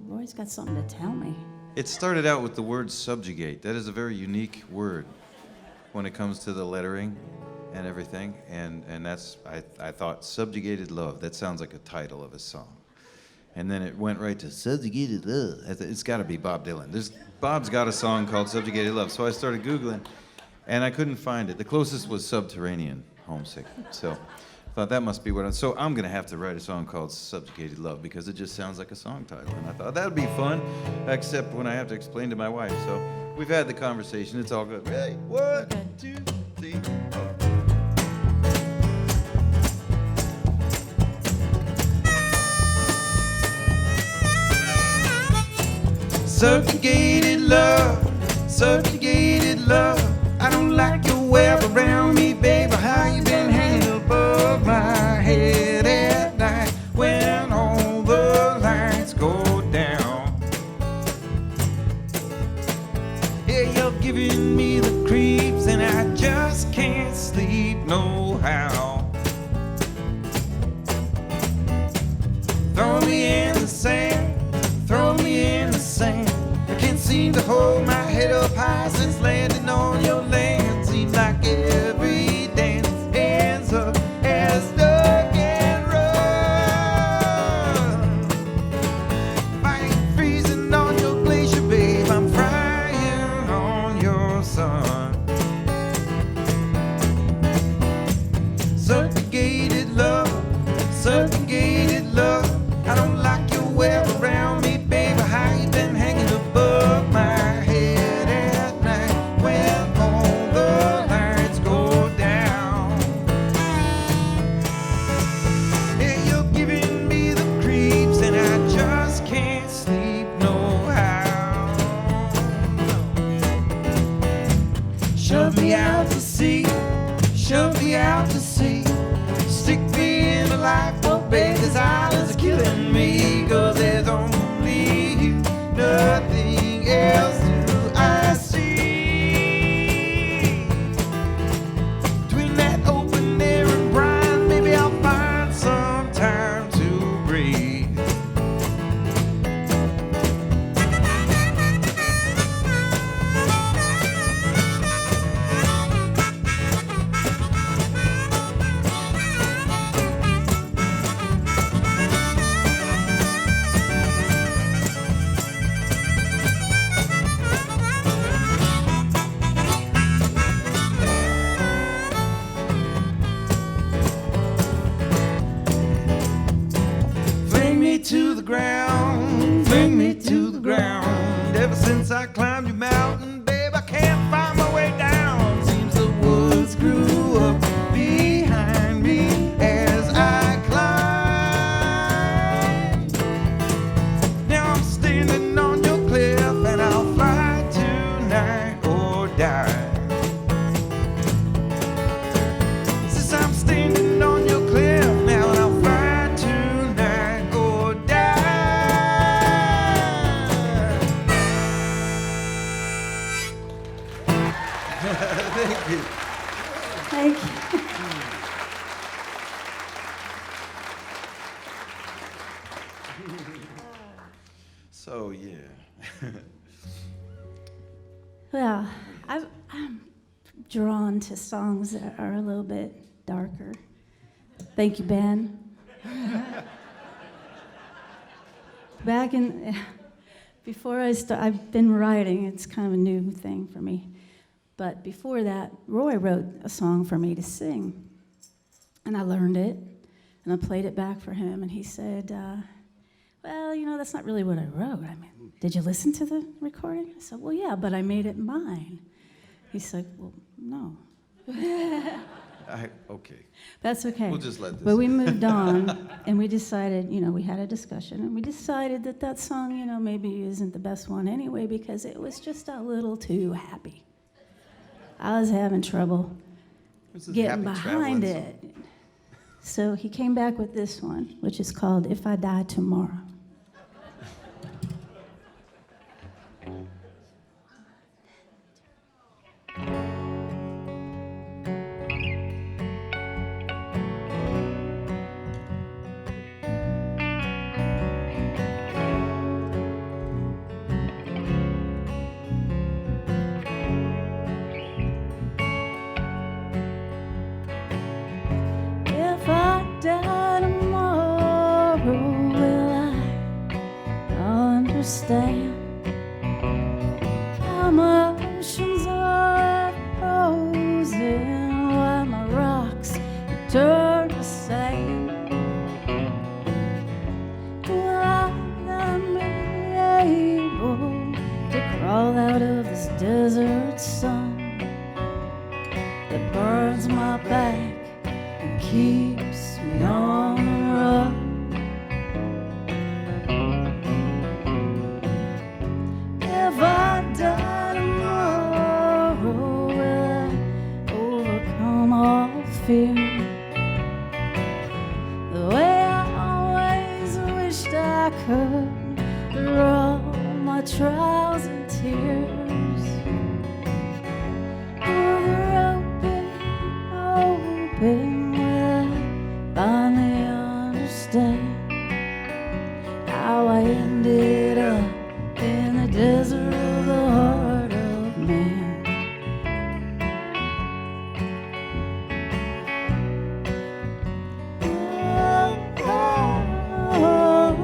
Roy's got something to tell me. It started out with the word subjugate. That is a very unique word when it comes to the lettering and everything. And that's, I thought, subjugated love. That sounds like a title of a song. And then it went right to subjugated love. It's got to be Bob Dylan. Bob's got a song called Subjugated Love. So I started Googling, and I couldn't find it. The closest was Subterranean Homesick. So I thought that must be so I'm going to have to write a song called Subjugated Love, because it just sounds like a song title. And I thought that would be fun, except when I have to explain to my wife. So we've had the conversation. It's all good. Hey, 1, 2, 3, 4. Subjugated love, I don't like your web around me, baby. How you been hanging above my head at night when all the lights go down? Yeah, you're giving me the creeps, and I just can't sleep no how. Throw me in the sand, throw me in the sand. I can't seem to hold my head up high since landing on your land. Seems like every dance ends up as stuck and run. babe, this island's killing me, 'cause there's only you, nothing else do I see. Between that open air and brine, maybe I'll find some time to breathe. Fling me to the ground, fling me to the ground. Ever since I climbed your mountain, babe, I can't find my way down. Seems the woods grew up behind me as I climbed. Now I'm standing on your cliff and I'll fly tonight or die. Since I'm standing on your cliff now and I'll fly tonight or die. Thank you. Thank you. So, yeah. Well, I'm drawn to songs that are a little bit darker. Thank you, Ben. Before I've been writing, it's kind of a new thing for me. But before that, Roy wrote a song for me to sing. And I learned it, and I played it back for him, and he said, well, you know, that's not really what I wrote. I mean, did you listen to the recording? I said, well, yeah, but I made it mine. He said, well, no. Okay. That's okay. We'll just let this. But we moved on, and we decided, you know, we had a discussion, and we decided that that song, you know, maybe isn't the best one anyway, because it was just a little too happy. I was having trouble This is getting happy behind traveling it. So he came back with this one, which is called If I Die Tomorrow. If I die tomorrow, will I understand how my oceans are frozen, why my rocks turn to sand? Will I then be able to crawl out of this desert sun that burns my back and keeps me on the run? If I die tomorrow, will I overcome all fear the way I always wished I could, through all my trials and tears? Will the road be open? Will I finally understand how I ended up in the desert of the heart of man? Oh, oh, oh.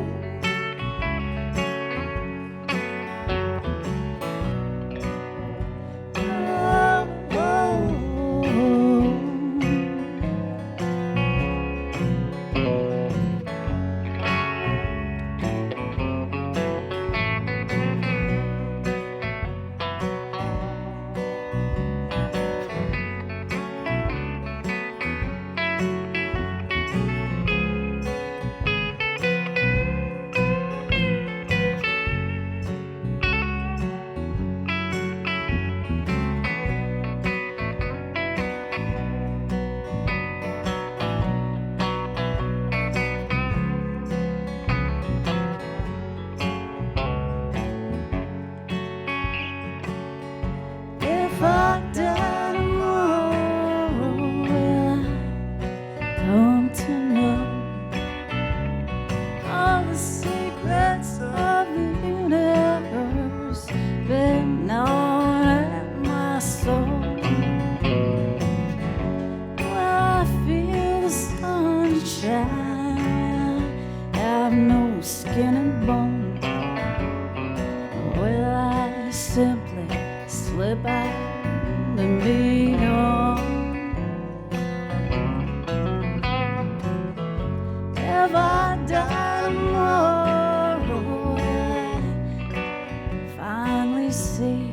If I die tomorrow, I finally see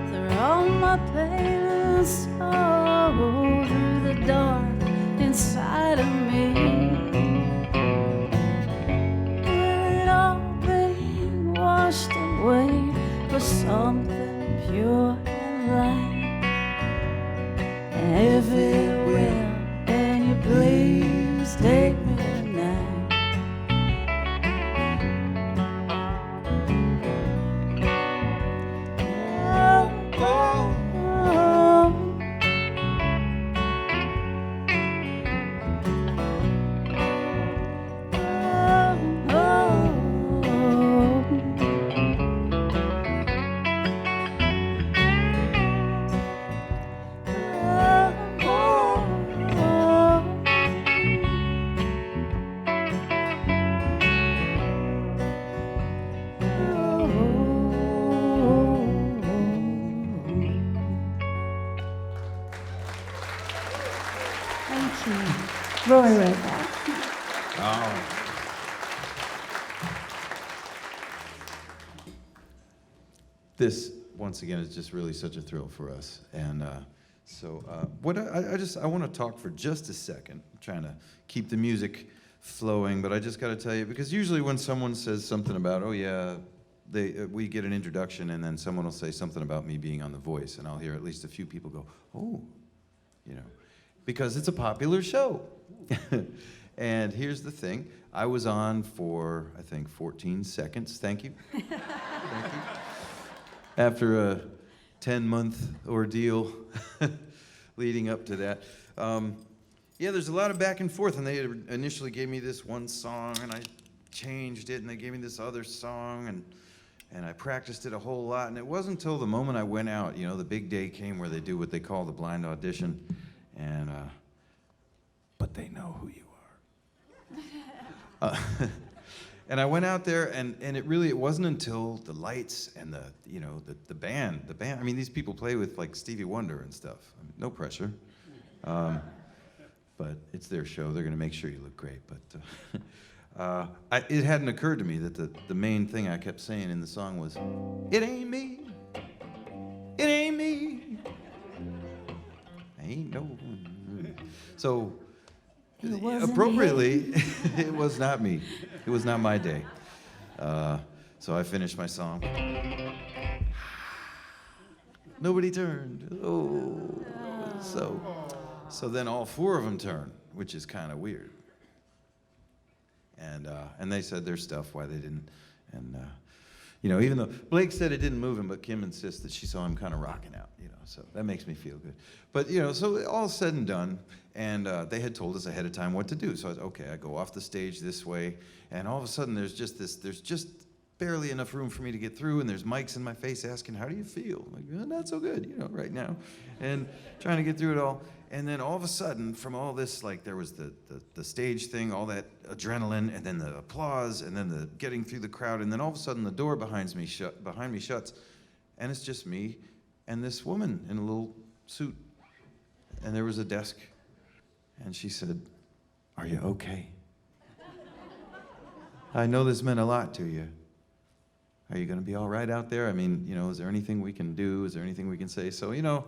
through all my pain and sorrow, through the dark inside of me. Will it all be washed away for something pure and light? And if it will, then you please take me tonight. Oh, oh, oh. Thank you. Roy wrote that. This, once again, is just really such a thrill for us. And what I want to talk for just a second. I'm trying to keep the music flowing, but I just got to tell you, because usually when someone says something about, oh yeah, we get an introduction, and then someone will say something about me being on The Voice, and I'll hear at least a few people go, oh, you know, because it's a popular show. And here's the thing. I was on for, I think, 14 seconds. Thank you. Thank you. After a 10-month ordeal leading up to that. Yeah, there's a lot of back and forth, and they initially gave me this one song, and I changed it, and they gave me this other song, and I practiced it a whole lot, and it wasn't until the moment I went out, you know, the big day came where they do what they call the blind audition, and, but they know who you are. And I went out there, and it wasn't until the lights and the band, I mean, these people play with like Stevie Wonder and stuff. I mean, no pressure. But it's their show. They're gonna make sure you look great. But it hadn't occurred to me that the main thing I kept saying in the song was, "It ain't me, it ain't me, ain't no one." So appropriately, it was not me. It was not my day. So I finished my song. Nobody turned. Oh, so then all four of them turned, which is kind of weird. And they said their stuff, why they didn't. And you know, even though Blake said it didn't move him, but Kim insists that she saw him kind of rocking out. You know, so that makes me feel good. But you know, so all said and done, and they had told us ahead of time what to do. So I was, okay, I go off the stage this way, and all of a sudden there's just barely enough room for me to get through, and there's mics in my face asking, how do you feel? I'm like, not so good, you know, right now. And trying to get through it all. And then all of a sudden, from all this, like there was the stage thing, all that adrenaline, and then the applause, and then the getting through the crowd, and then all of a sudden the door behind me shuts, and it's just me and this woman in a little suit. And there was a desk, and she said, "Are you okay? I know this meant a lot to you. Are you going to be all right out there? I mean, you know, is there anything we can do? Is there anything we can say?" So, you know,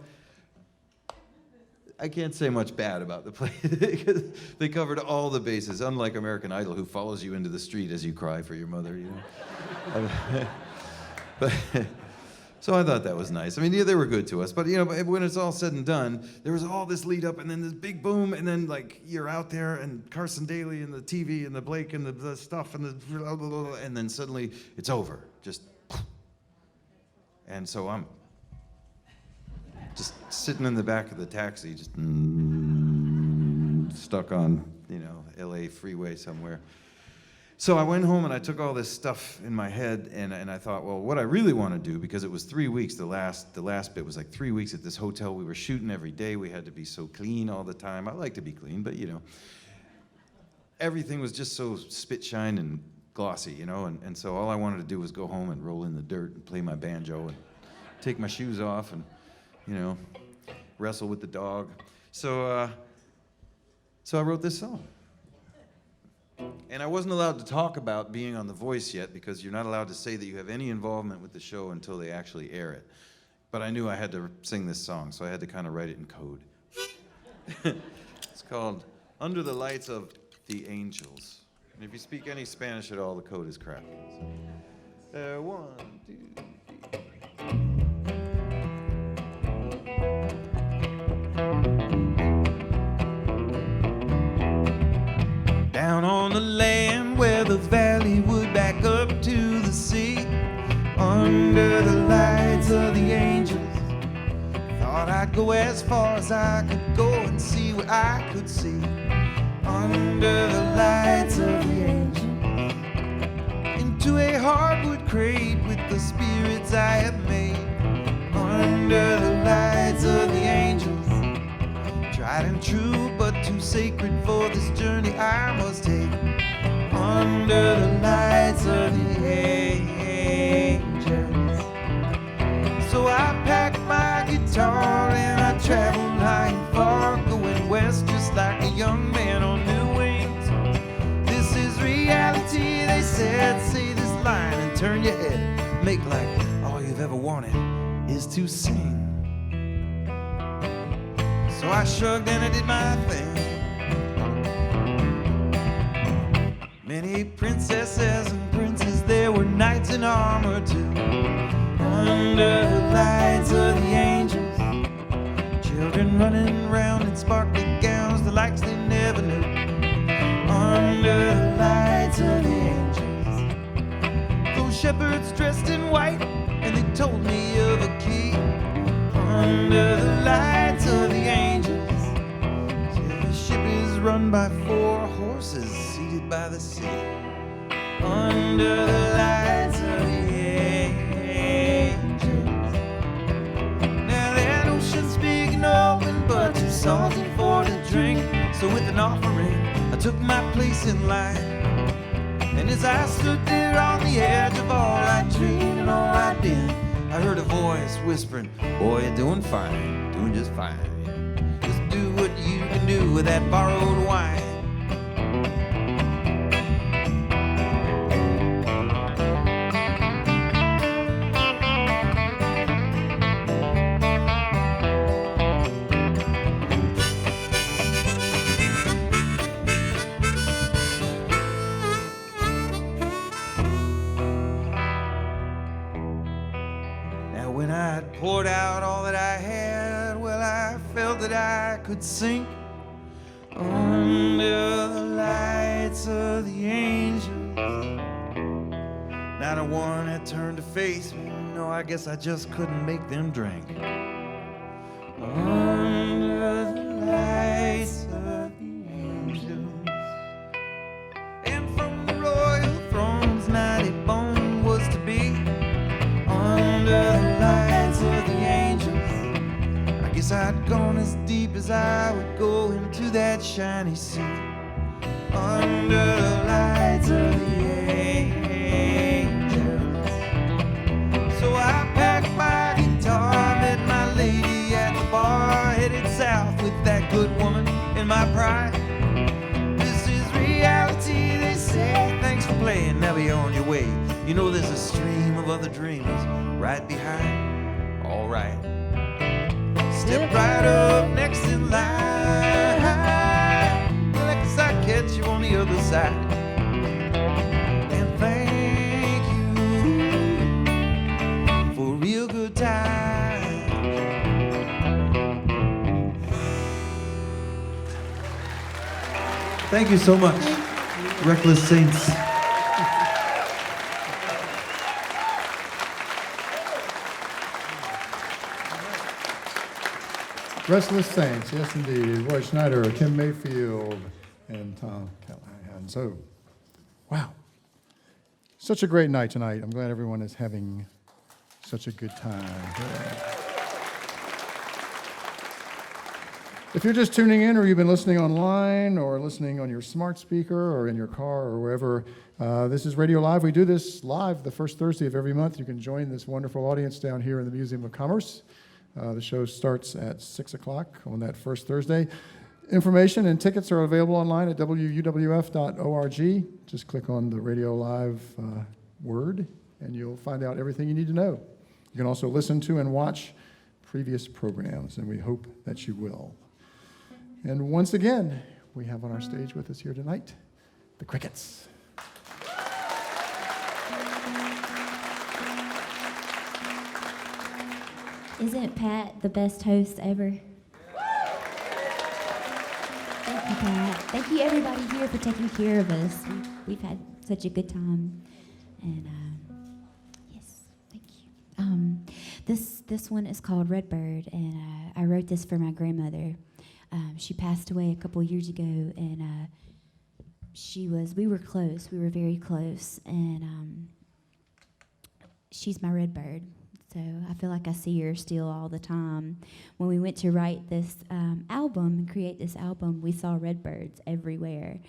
I can't say much bad about the play because they covered all the bases, unlike American Idol, who follows you into the street as you cry for your mother, you know. But so I thought that was nice. I mean, yeah, they were good to us, but you know, when it's all said and done, there was all this lead up, and then this big boom, and then like you're out there, and Carson Daly, and the TV, and the Blake, and the stuff, and and then suddenly it's over, just. And so I'm just sitting in the back of the taxi, just stuck on, you know, LA freeway somewhere. So I went home and I took all this stuff in my head, and I thought, well, what I really want to do, because it was 3 weeks, the last bit was like 3 weeks at this hotel. We were shooting every day. We had to be so clean all the time. I like to be clean, but you know, everything was just so spit shine and glossy, you know, and so all I wanted to do was go home and roll in the dirt and play my banjo and take my shoes off and, you know, wrestle with the dog. So I wrote this song. And I wasn't allowed to talk about being on The Voice yet because you're not allowed to say that you have any involvement with the show until they actually air it. But I knew I had to sing this song, so I had to kind of write it in code. It's called Under the Lights of the Angels. And if you speak any Spanish at all, the code is crappy. So, 1, 2, 3. Down on the land where the valley would back up to the sea, under the lights of the angels, thought I'd go as far as I could go and see what I could see. Under the lights of the angels, into a hardwood crate with the spirits I have made. Under the lights of the angels, tried and true but too sacred for this journey I must take. Under the lights of the angels. So I packed my guitar and I traveled high and far, going west just like a young man on new wings. This is reality, they said. Say this line and turn your head. Make like all you've ever wanted is to sing. So I shrugged and I did my thing. Many princesses and princes, there were knights in armor too. Under the lights of the angels, children running around in sparkly gowns, the likes they never knew. Under the lights of the angels, those shepherds dressed in white, and they told me of a key. Under the lights of the angels, the ship is run by 4 horses seated by the sea. Under the lights of the angels. Now that ocean's big and open, but too salty for to drink. So with an offering, I took my place in line. And as I stood there on the edge of all I dreamed and all I did, I heard a voice whispering, boy, you're doing fine, doing just fine. Just do what you can do with that borrowed wine. When I'd poured out all that I had, well, I felt that I could sink under the lights of the angels. Not a one had turned to face me. No, I guess I just couldn't make them drink. Under the lights of the angels. And from the royal thrones, mighty bone was to be. Under the lights of the angels, I guess I'd gone as deep as I would go into that shiny sea. Under the lights of the angels. So I packed my guitar, met my lady at the bar, headed south with that good woman in my pride. This is reality, they say. Thanks for playing, now be on your way. You know there's a stream of other dreamers right behind. All right. Step right up next in line. Well, I guess I catch you on the other side. And thank you for a real good time. Thank you so much, Reckless Saints. Restless Saints, yes indeed. Roy Schneider, Kim Mayfield, and Tom Callahan. So, wow. Such a great night tonight. I'm glad everyone is having such a good time. If you're just tuning in, or you've been listening online, or listening on your smart speaker, or in your car, or wherever, this is Radio Live. We do this live the first Thursday of every month. You can join this wonderful audience down here in the Museum of Commerce. The show starts at 6 o'clock on that first Thursday. Information and tickets are available online at wuwf.org. Just click on the Radio Live word, and you'll find out everything you need to know. You can also listen to and watch previous programs, and we hope that you will. And once again, we have on our stage with us here tonight, the Krickets. Isn't Pat the best host ever? Thank you, Pat. Thank you, everybody here, for taking care of us. We've had such a good time. And yes, thank you. This one is called Redbird, and I wrote this for my grandmother. She passed away a couple years ago, and we were close. We were very close, and she's my Redbird. So I feel like I see her still all the time. When we went to write this album and create this album, we saw redbirds everywhere.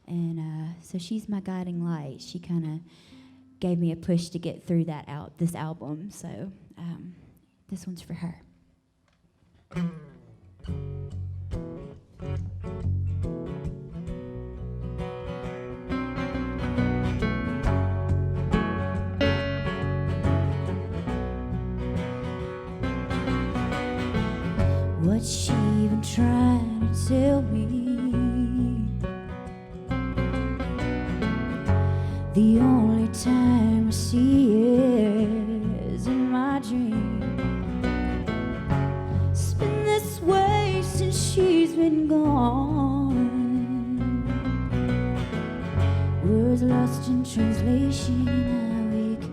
And so she's my guiding light. She kind of gave me a push to get through this album. So this one's for her. What's she even trying to tell me? The only time I see it is in my dream. It's been this way since she's been gone. Words lost in translation, I wake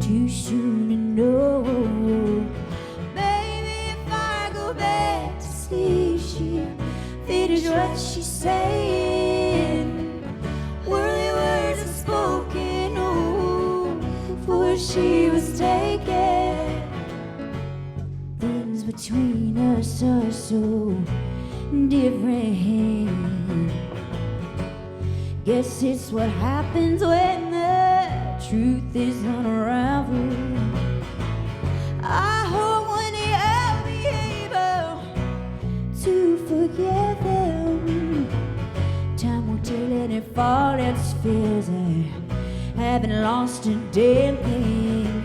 too soon to know. She finished what she's saying. Worldly words unspoken, oh, before she was taken. Things between us are so different. Guess it's what happens when the truth is unraveled. I hope one day I'll be able to forgive them. Time will tell any fault its fears. I haven't lost a damn thing.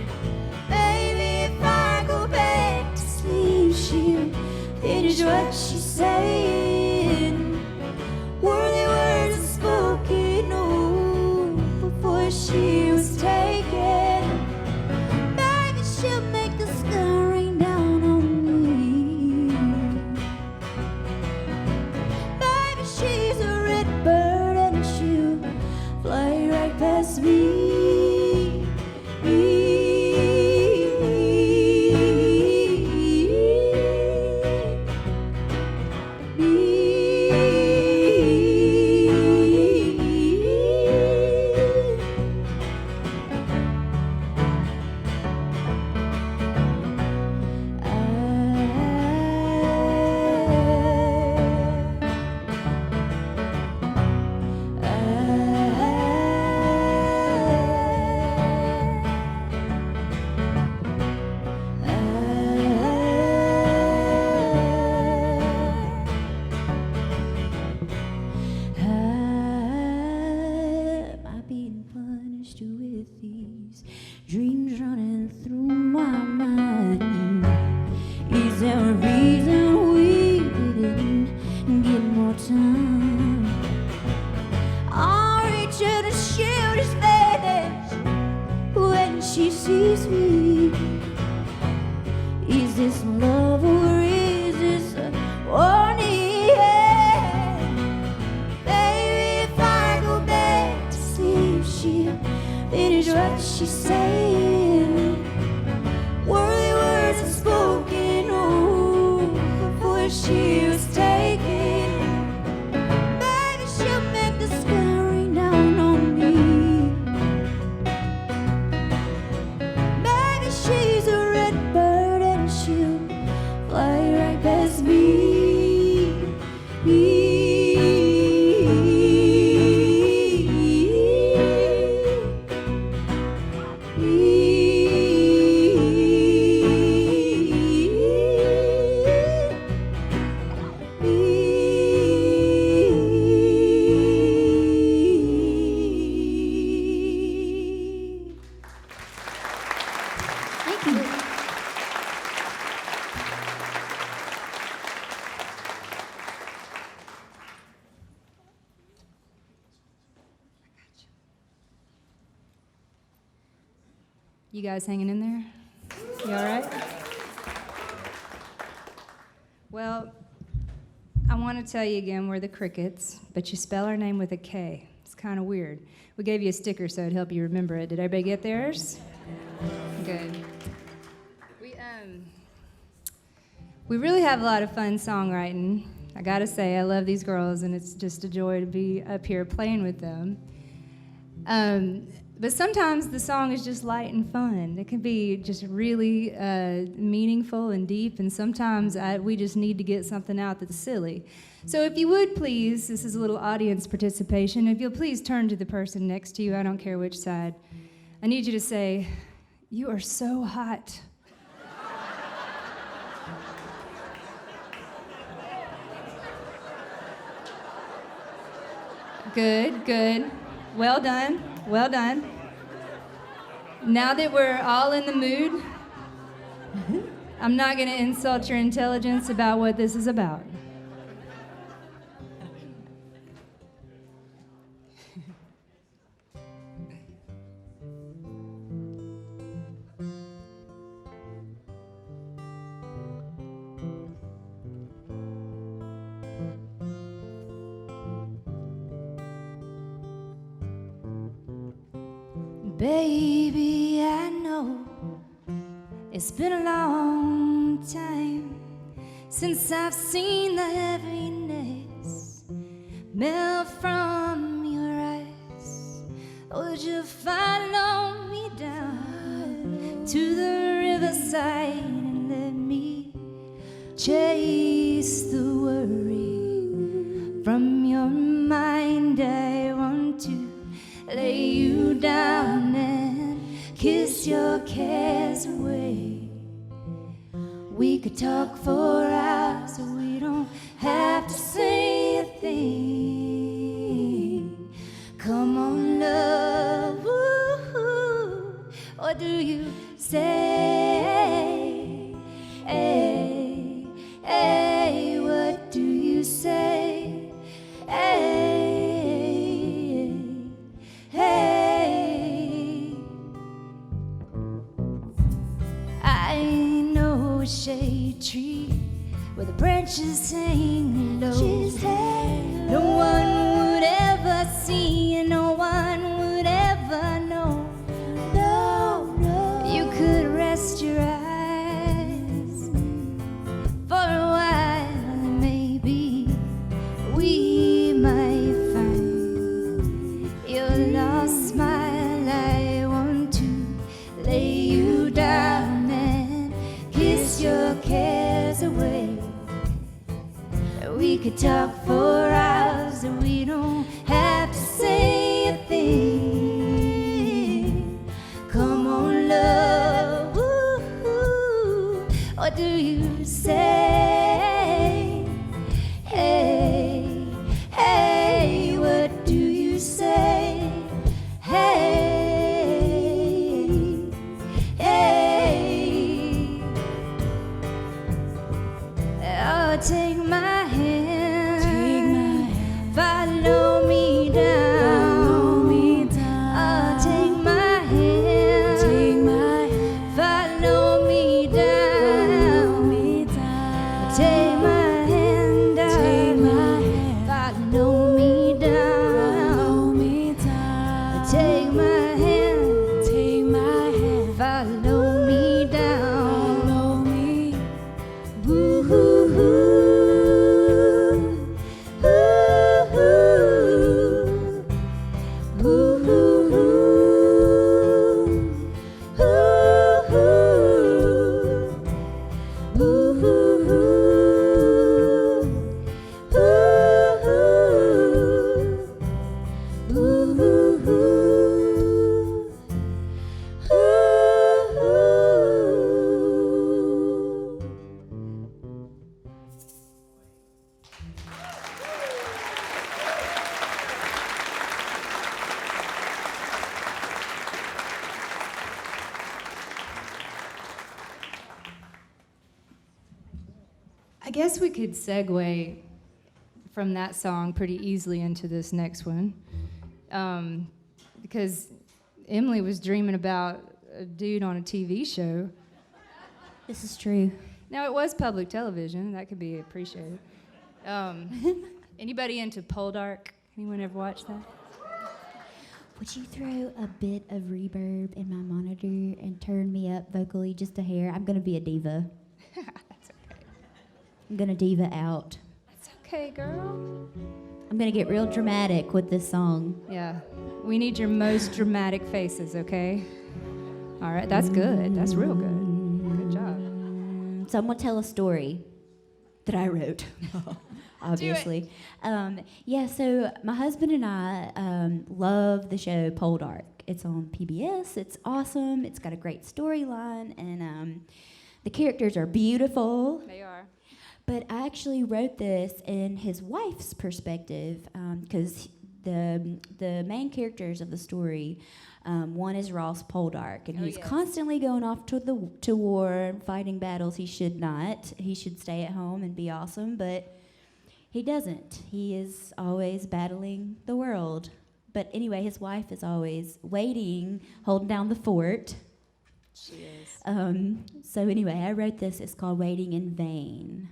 Maybe if I go back to sleep, she'll finish what she's saying. Worldly words unspoken, oh, before she was taken. Maybe she'll make the sky rain down on me. Maybe she's a red bird and she'll fly right past me. Me. You guys hanging in there? You all right? Well, I want to tell you again, we're the Krickets, but you spell our name with a K. It's kind of weird. We gave you a sticker so it'd help you remember it. Did everybody get theirs? Good. We really have a lot of fun songwriting. I gotta say, I love these girls, and it's just a joy to be up here playing with them. But sometimes the song is just light and fun. It can be just really meaningful and deep, and sometimes we just need to get something out that's silly. So if you would please, this is a little audience participation, if you'll please turn to the person next to you, I don't care which side. I need you to say, "You are so hot." Good, good. Well done, well done. Now that we're all in the mood, I'm not going to insult your intelligence about what this is about. Baby, I know it's been a long time since I've seen the heaviness melt from your eyes. Would you follow me down to the riverside and let me chase the worry from your mind? I want to lay you down and kiss your cares away. We could talk for hours, so we don't have to say a thing. Come on, love, ooh, what do you say? Hey, hey, what do you say? Hey. Hey, I know a shade tree where the branches hang low. No one would ever see and no one would ever know. No, no. You could rest your eyes for a while, maybe we might find your lost smile. I want to lay you down and kiss your cares away. We could talk for hours and we don't have to say a thing. Come on, love, ooh, what do you say? Hey, hey, what do you say? Hey, hey, oh, take my hand, follow me down, oh, take my hand, follow me down, take my hand down, follow me down, take my hand, follow me down, ooh, ooh, ooh. I guess we could segue from that song pretty easily into this next one, because Emily was dreaming about a dude on a TV show. This is true. Now, it was public television. That could be appreciated. Anybody into Poldark? Anyone ever watch that? Would you throw a bit of reverb in my monitor and turn me up vocally just a hair? I'm going to be a diva. That's okay. I'm going to diva out. That's okay, girl. I'm going to get real dramatic with this song. Yeah. We need your most dramatic faces, okay? All right, that's good. That's real good. Good job. So I'm going to tell a story that I wrote, obviously. Yeah, so my husband and I love the show Poldark. It's on PBS. It's awesome. It's got a great storyline, and the characters are beautiful. They are. But I actually wrote this in his wife's perspective, because the main characters of the story, one is Ross Poldark, and he's constantly going off to war, fighting battles he should not. He should stay at home and be awesome, but he doesn't. He is always battling the world. But anyway, his wife is always waiting, holding down the fort. She is. So anyway, I wrote this. It's called Waiting in Vain.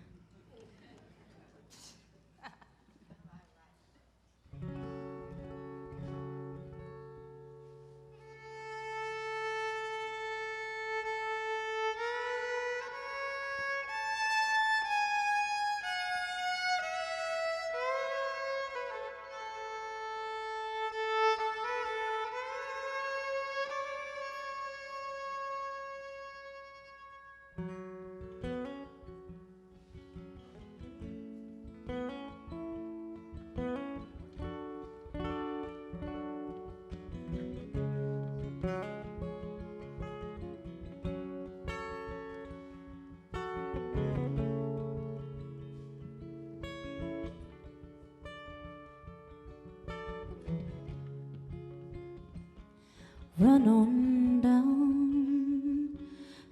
Run on down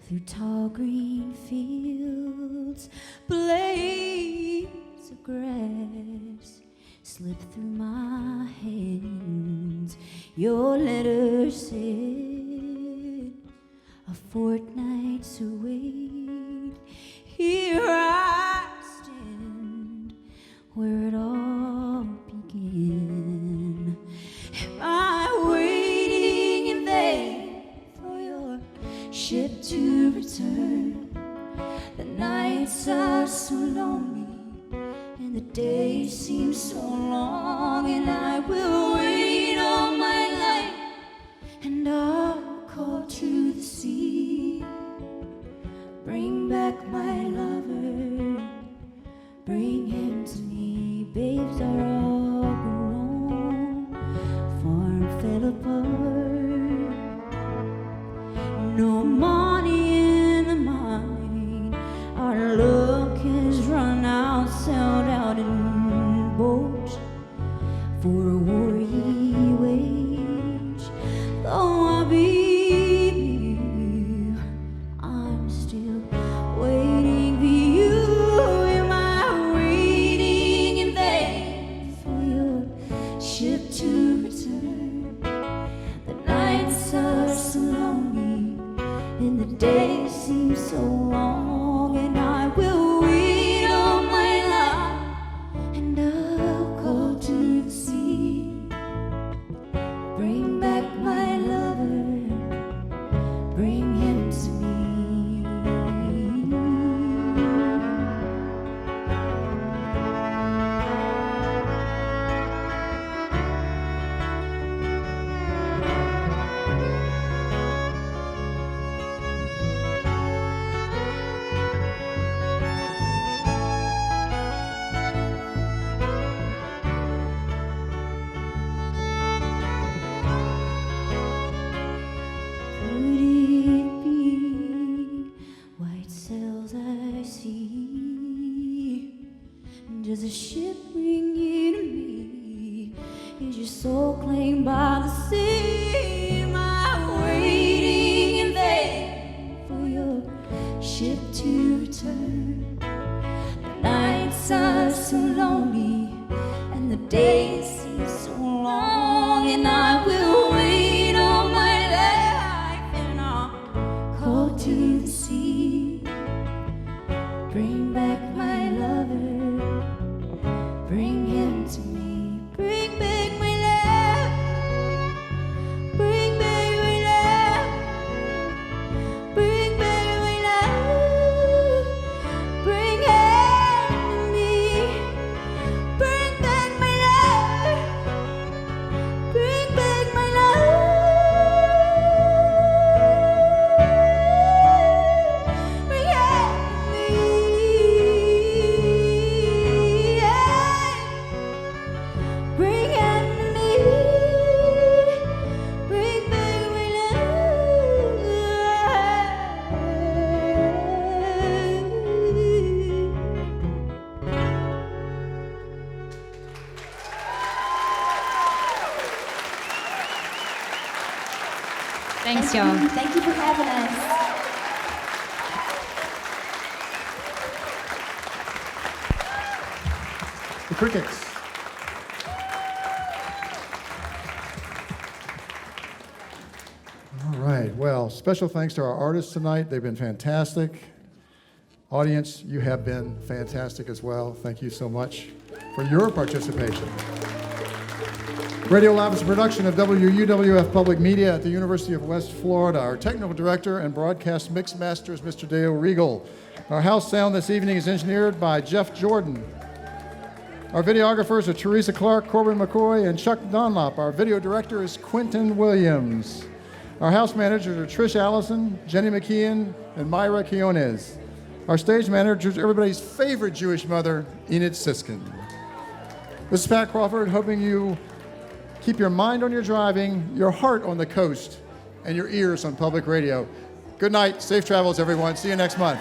through tall green fields, blades of grass slip through my hands. Your letter said a fortnight's await. Here I stand where it all began. Am I waiting in vain for your ship to return? The nights are so lonely and the days seem so long, and I will wait all my life, and I'll call to the sea. Bring back my lover, bring him to me. Babes are all grown, farm fell apart. No money in the mine, our luck has run out, sailed out in boats for a war ye wage. Though I be here, I'm still waiting for you. Am I waiting in vain for your ship to return? The nights are so lonely and the days seem so long, and I will wait all my life, and I'll call to the sea. Bring back my lover, bring him to me. Could it be white sails I see? Does a ship bring you to me? Is your soul claimed by the sea? Am I waiting in vain for your ship to return? The nights are so lonely and the days seem so long, and I will wait all my life, and I'll Thanks, y'all. Thank you for having us. The Krickets. All right, well, special thanks to our artists tonight. They've been fantastic. Audience, you have been fantastic as well. Thank you so much for your participation. RadioLive is a production of WUWF Public Media at the University of West Florida. Our technical director and broadcast mix master is Mr. Dale Regal. Our house sound this evening is engineered by Jeff Jordan. Our videographers are Teresa Clark, Corbin McCoy, and Chuck Dunlop. Our video director is Quentin Williams. Our house managers are Trish Allison, Jenny McKeon, and Myra Quiones. Our stage manager is everybody's favorite Jewish mother, Enid Siskin. This is Pat Crawford, hoping you keep your mind on your driving, your heart on the coast, and your ears on public radio. Good night, safe travels, everyone. See you next month.